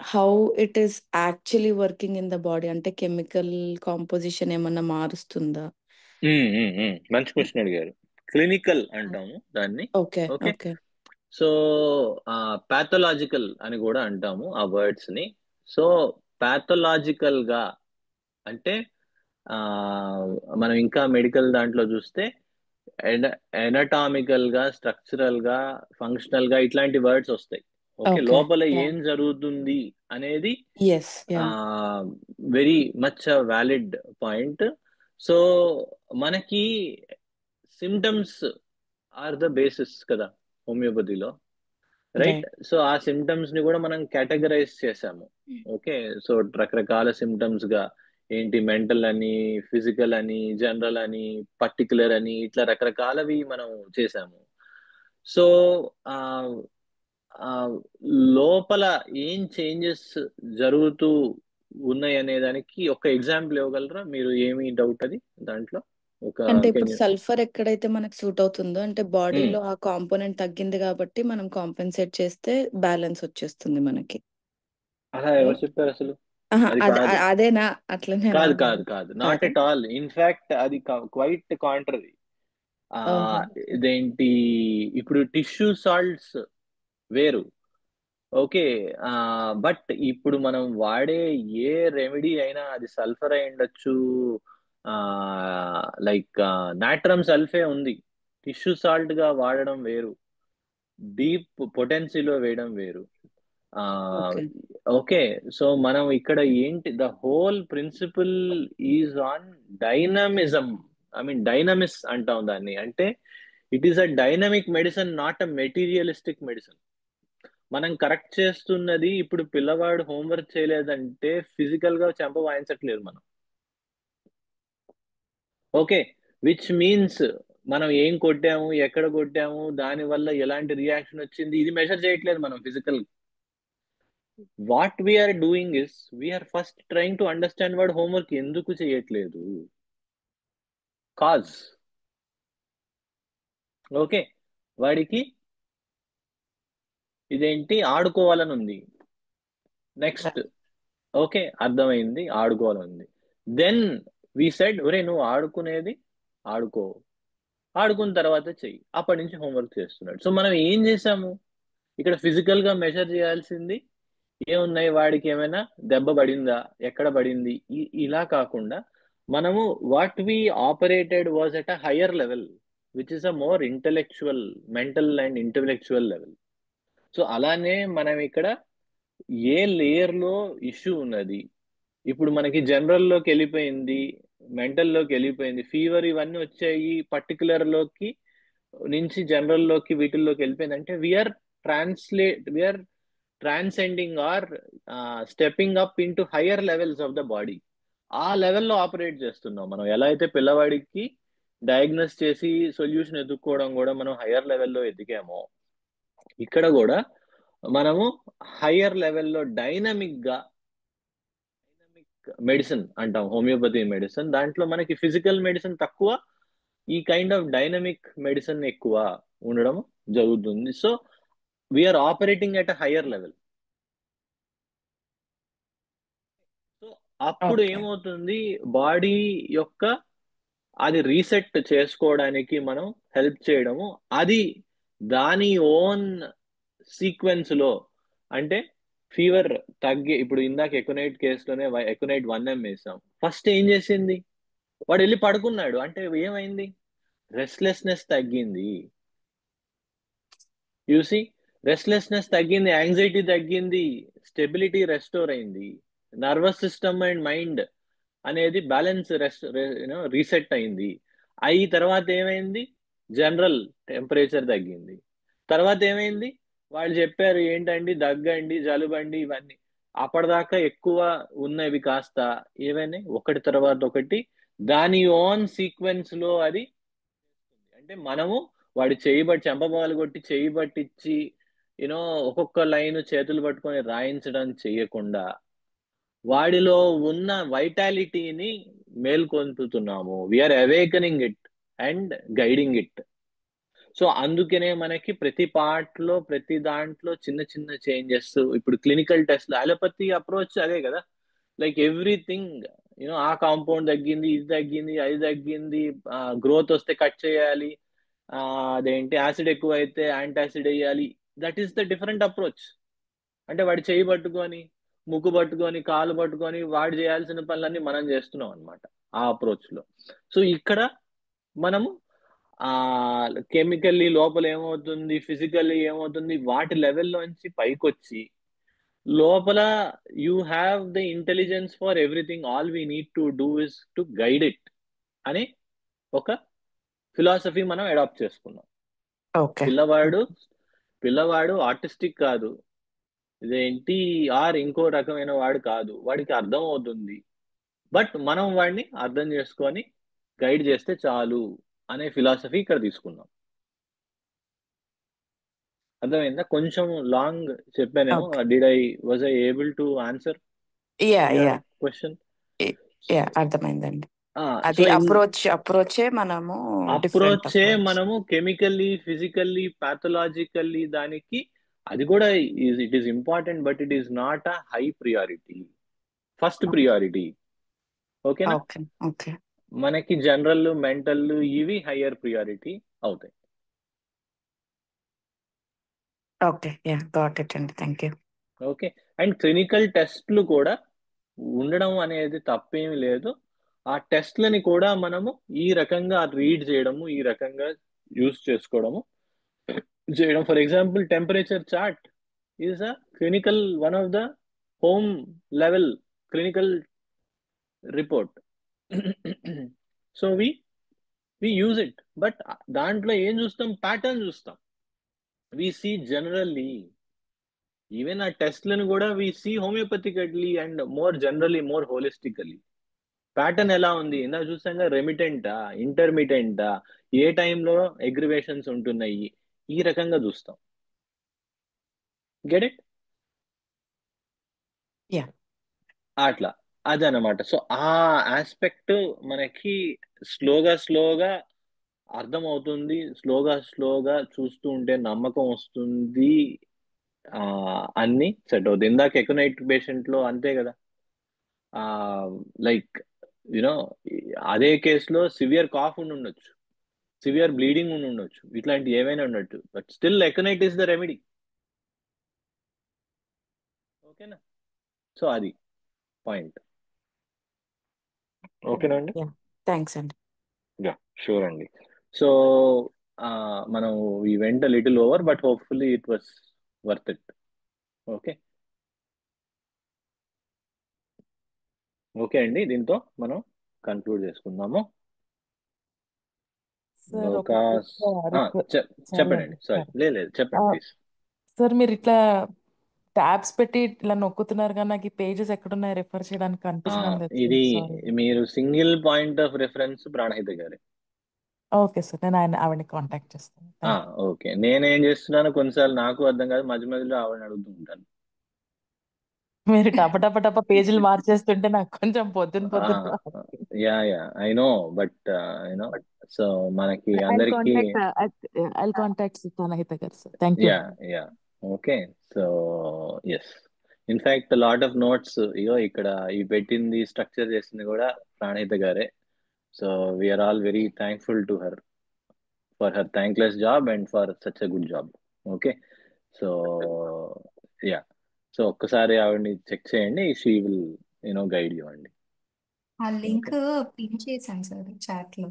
how it is actually working in the body, అంటే కెమికల్ కాంపోజిషన్ ఏమన్నా మారుస్తుందా? మంచి క్వశ్చన్ అడిగారు. క్లినికల్ అంటాము దాన్ని. ఓకే. సో పాథలాజికల్ అని కూడా అంటాము ఆ వర్డ్స్ ని. సో పాథలాజికల్ గా అంటే మనం ఇంకా మెడికల్ దాంట్లో చూస్తే ఎనటామికల్ గా, స్ట్రక్చరల్ గా, ఫంక్షనల్ గా ఇట్లాంటి వర్డ్స్ వస్తాయి. ఓకే, లోపల ఏం జరుగుతుంది అనేది very much valid point. So మనకి సిమ్టమ్స్ ఆర్ ద బేసిస్ కదా హోమియోపతిలో, రైట్? సో ఆ సిమ్టమ్స్ ని కూడా మనం కేటగరైజ్ చేసాము. ఓకే, సో రకరకాల సిమ్టమ్స్ గా ఏంటి, మెంటల్ అని, ఫిజికల్ అని, జనరల్ అని, పర్టికులర్ అని, ఇట్లా రకరకాలవి మనం చేసాము. సో లోపల ఏం చేంజెస్ జరుగుతూ ఉన్నాయి అనే దానికి ఒక ఎగ్జాంపుల్ ఇవ్వగలరా మీరు? ఏమి డౌట్ అది దాంట్లో? అంటే ఇప్పుడు సల్ఫర్ ఎక్కడైతే మనకు సూట్ అవుతుందో, అంటే బాడీలో ఆ కాంపోనెంట్ తగ్గింది కాబట్టి మనం కాంపెన్సేట్ చేస్తే బ్యాలెన్స్ వచ్చేస్తుంది మనకి. అలా ఎవరు చెప్పారు అసలు? అదేనా? అట్లనే కాదు, నాట్ ఎట్ ఆల్. ఇన్ఫాక్ట్ అది క్వైట్ కాంట్రరీ. ఇదేంటి, ఇప్పుడు టిష్యూ సాల్ట్స్ వేరు, ఓకే, బట్ ఇప్పుడు మనం వాడే ఏ రెమెడీ అయినా అది సల్ఫర్ అయి ఉండొచ్చు, లైక్ నాట్రమ్ సల్ఫే ఉంది, టిష్యూ సాల్ట్ గా వాడడం వేరు, డీప్ పొటెన్సీలో వేయడం వేరు. ఓకే, సో మనం ఇక్కడ ఏంటి, the whole principle is on dynamism. Dynamis అంటాం దాన్ని. అంటే it is a dynamic medicine, not a materialistic medicine. మనం కరెక్ట్ చేస్తున్నది, ఇప్పుడు పిల్లవాడు హోంవర్క్ చేయలేదంటే ఫిజికల్ గా చెంప వాయించట్లేదు మనం. ఓకే, విచ్ మీన్స్ మనం ఏం కొట్టాము, ఎక్కడ కొట్టాము, దాని వల్ల ఎలాంటి రియాక్షన్ వచ్చింది, ఇది మెజర్ చేయట్లేదు మనం physical. What we are doing is we are first trying to understand వాడు హోంవర్క్ ఎందుకు చేయట్లేదు, కాజ్. ఓకే, వాడికి ఇదేంటి ఆడుకోవాలని ఉంది, నెక్స్ట్ ఓకే అర్థమైంది ఆడుకోవాలని ఉంది. దెన్ వి సెడ్ ఒరే నువ్వు ఆడుకునేది ఆడుకో, ఆడుకున్న తర్వాత చెయ్యి. అప్పటి నుంచి హోంవర్క్ చేస్తున్నాడు. సో మనం ఏం చేసాము ఇక్కడ, ఫిజికల్ గా మెజర్ చేయాల్సింది ఏమున్నాయి, వాడికి ఏమైనా దెబ్బ పడిందా, ఎక్కడ పడింది, ఇలా కాకుండా మనము what we operated was at a higher level which is a more intellectual, mental and intellectual level. So అలానే మనం ఇక్కడ ఏ లేయర్ లో ఇష్యూ ఉన్నది, ఇప్పుడు మనకి జనరల్ లోకి వెళ్ళిపోయింది, మెంటల్ లోకి వెళ్ళిపోయింది, ఫీవర్ ఇవన్నీ వచ్చాయి, పర్టికులర్ లోకి నుంచి జనరల్ లోకి వీటిల్లోకి వెళ్ళిపోయింది అంటే we are transcending or stepping up into higher levels of the body. ఆ లెవెల్లో ఆపరేట్ చేస్తున్నాం మనం. ఎలా అయితే పిల్లవాడికి డయాగ్నోస్ చేసి సొల్యూషన్ ఎదుక్కోవడం కూడా మనం హయ్యర్ లెవెల్లో ఎదిగామో, ఇక్కడ కూడా మనము హయ్యర్ లెవెల్లో డైనమిక్ మెడిసిన్ అంటాం, హోమియోపతి మెడిసిన్. దాంట్లో మనకి ఫిజికల్ మెడిసిన్ తక్కువ, ఈ కైండ్ ఆఫ్ డైనమిక్ మెడిసిన్ ఎక్కువ ఉండడం జరుగుతుంది. So we are operating at a higher level. So అప్పుడు ఓకే ఏమవుతుంది, బాడీ యొక్క అది రీసెట్ చేసుకోవడానికి మనం హెల్ప్ చేయడము, అది దాని ఓన్ సీక్వెన్స్ లో. అంటే ఫీవర్ తగ్గి, ఇప్పుడు ఇందాక ఎకోనైట్ కేసులోనే ఎకోనైట్ 1M వేసాం, ఫస్ట్ ఏం చేసింది, వాడు వెళ్ళి పడుకున్నాడు అంటే ఏమైంది, రెస్ట్లెస్నెస్ తగ్గింది. యూసి, రెస్ట్లెస్నెస్ తగ్గింది, యాంగ్జైటీ తగ్గింది, స్టెబిలిటీ రెస్టోర్ అయింది, నర్వస్ సిస్టమ్ అండ్ మైండ్ అనేది బ్యాలెన్స్ రీసెట్ అయింది. అయి తర్వాత ఏమైంది, జనరల్ టెంపరేచర్ తగ్గింది. తర్వాత ఏమైంది, వాళ్ళు చెప్పారు ఏంటండి దగ్గండి జలుబండి ఇవన్నీ, అప్పటిదాకా ఎక్కువ ఉన్నవి కాస్త ఏమైనా ఒకటి తర్వాత ఒకటి దాని ఓన్ సీక్వెన్స్ లో అది. అంటే మనము వాడి చెంపబాలు కొట్టి చేయి పట్టించి యూనో ఒక్కొక్క లైన్ చేతులు పట్టుకొని రాయించడం చేయకుండా వాడిలో ఉన్న వైటాలిటీని మేల్కొల్పుతున్నాము. We are awakening it and guiding it. So అందుకనే మనకి ప్రతి పార్ట్ లో ప్రతి దాంట్లో చిన్న చిన్న చేంజెస్. ఇప్పుడు క్లినికల్ టెస్ట్, అలోపతి అప్రోచ్ అదే కదా, లైక్ ఎవ్రీథింగ్ యూనో ఆ కాంపౌండ్ తగ్గింది, ఇది తగ్గింది, అది తగ్గింది, గ్రోత్ వస్తే కట్ చేయాలి, అదేంటి యాసిడ్ ఎక్కువ అయితే యాంటాసిడ్ వేయాలి. That is the different approach. అంటే వాడు చేయి పట్టుకొని ముక్కు పట్టుకొని కాలు పట్టుకొని వాడు చేయాల్సిన పనులన్నీ మనం చేస్తున్నాం అనమాట ఆ అప్రోచ్ లో. సో ఇక్కడ మనము ఆ కెమికల్లీ లోపల ఏమవుతుంది, ఫిజికల్లీ ఏమవుతుంది, వాటి లెవెల్లోంచి పైకొచ్చి లోపల you have the intelligence for everything, all we need to do is to guide it అని ఒక ఫిలాసఫీ మనం అడాప్ట్ చేసుకున్నాం. ఓకే పిల్లవాడు ఆర్టిస్టిక్ కాదు, ఇదేంటి ఆర్ ఇంకో రకమైన వాడు కాదు, వాడికి అర్థం అవుతుంది, బట్ మనం వాడిని అర్థం చేసుకొని గైడ్ చేస్తే చాలు అనే ఫిలాసఫీ ఇక్కడ తీసుకున్నాం. అర్థమైందా? కొంచెం లాంగ్ చెప్పానేమో. Was I able to answer yeah yeah your question? Yeah అర్థమైందండి. సో అది అప్రోచే మనము డిఫరెంట్ అప్రోచే అప్రోచ్. మనము కెమికల్లీ ఫిజికల్లీ పాథలాజికల్లీ దానికి అది కూడా it is important, but it is not a high priority, first priority. ఓకేనా? ఓకే ఓకే మనకి జనరల్ మెంటల్ ఇవి హయ్యర్ ప్రియారిటీ అవుతాయి. ఓకే యా గాట్ ఇట్ అండి, thank you. Okay, and clinical టెస్ట్లు కూడా ఉండడం అనేది తప్పేమి లేదు. ఆ టెస్ట్లని కూడా మనము ఈ రకంగా రీడ్ చేయడము, ఈ రకంగా యూజ్ చేసుకోవడము చేయడం. For example temperature chart is a clinical, one of the home level clinical report. So we use it, but దాంట్లో ఏం చూస్తాం, ప్యాటర్న్ చూస్తాం. వి సీ జనరల్లీ, ఈవెన్ ఆ టెస్ట్లను కూడా we see homeopathically and more generally, more holistically. Pattern ఎలా ఉంది, ఇందాక చూసాక రెమిటెంటా, ఇంటర్మిటెంటా, ఏ టైంలో అగ్రివేషన్స్ ఉంటున్నాయి, ఈ రకంగా చూస్తాం. Get it? యా అట్లా అదనమాట. సో ఆ ఆస్పెక్ట్ మనకి స్లోగా అర్థమవుతుంది. స్లోగా చూస్తూ ఉంటే నమ్మకం వస్తుంది. అన్ని సెట్ అవుతుంది. ఇందాక ఎకనైట్ పేషెంట్ లో అంతే కదా. లైక్ యునో అదే కేసులో సివియర్ కాఫ్ ఉండి ఉండొచ్చు, సివియర్ బ్లీడింగ్ ఉండి ఉండొచ్చు, ఇట్లాంటి ఏమైనా ఉండొచ్చు, but still aconite is the remedy. ఓకేనా? సో అది పాయింట్. ఓకేనా అండి? యా థ్యాంక్స్ అండి. యా షూర్ అండి. సో మనం ఈ వెంట little over, but hopefully it was worth it. Okay okay అండి, దీంతో మనం కన్క్లూడ్ చేసుకుందాము. సార్ ఒక లోకాస్ సారీ చెప్పండి అండి, అండి. Sorry, sorry. లేదు చెప్పండి ప్లీజ్. సార్ మీరు ఇట్లా ట్యాబ్స్ పెట్టి ఇట్లా నొక్కుతున్నారు కానీ నాకు ఈ పేజెస్ ఎక్కడున్నాయి రెఫర్ చేయడానికి కనిపించడం లేదు ఇది సార్. సారీ. మీరు single point of reference Pranahita గారి. ఓకే సార్, నేను ఆవిడని కాంటాక్ట్ చేస్తాను. Thank you. ఓకే, నేనేం చేస్తున్నాను కొన్నిసార్లు నాకు అర్థం కాదు, మధ్య మధ్యలో ఆవిడని అడుగుతూ ఉంటాను. మీరు టప పేజీలు మార్చేస్తుంటే నాకు కొంచెం పొద్దున yeah I know, but you know so మనకి I'll అందరికి contact Pranahita గారు sir. Thank you. Yeah okay. So yes, in fact lot of notes ఇగో ఇక్కడ ఈ పెట్టింది, స్ట్రక్చర్ చేసింది కూడా ప్రాణహిత గారే. So we are all very thankful to her for her thankless job and for such a good job. Okay so yeah, so ఒక్కసారి ఆవిడని check చేయండి, షీ విల్ గైడ్ యూ అండి. ఆ లింక్ పిన్ చేశాను సార్ చాట్ లో.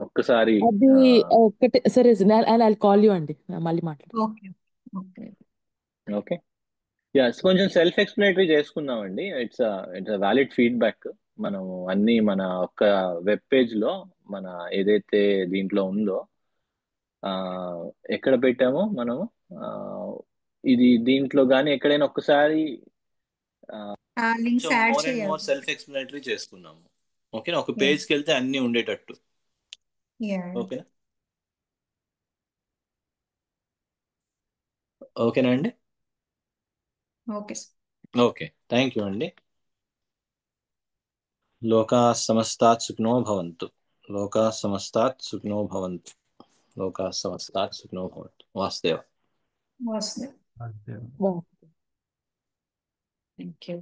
ఒక్కసారి అది ఒకటే సరే, ఐ కాల్ యూ అండి, మళ్ళీ మాట్లాడు. ఓకే ఓకే ఓకే యా, కొంచెం సెల్ఫ్ ఎక్స్ప్లెనేటరీ చేసుకుందామండి. It's valid feedback. మనం అన్ని మన ఒక్క వెబ్ పేజ్ లో మన ఏదైతే దీంట్లో ఉందో ఎక్కడ పెట్టామో మనము ఇది దీంట్లో కానీ ఎక్కడైనా ఒక్కసారి ఆ లింక్స్ యాడ్ మోర్ అండ్ చేయాలి. మోర్ సెల్ఫ్ ఎక్స్ప్లెనేటరీ చేసుకుందాము. ఓకేనా? ఒక పేజ్కి వెళ్తే అన్ని ఉండేటట్టు. ఓకేనా? ఓకేనా అండి? ఓకే ఓకే, థ్యాంక్ యూ అండి. లోకా సమస్తాత్ సుఖినో భవంతు. లోకా సమస్తాత్ సుఖినో భవంతు. లోకా సమస్తాత్ సుఖినో భవంతు. వాసుదేవ. వస్తుంది. అంతే. Thank you.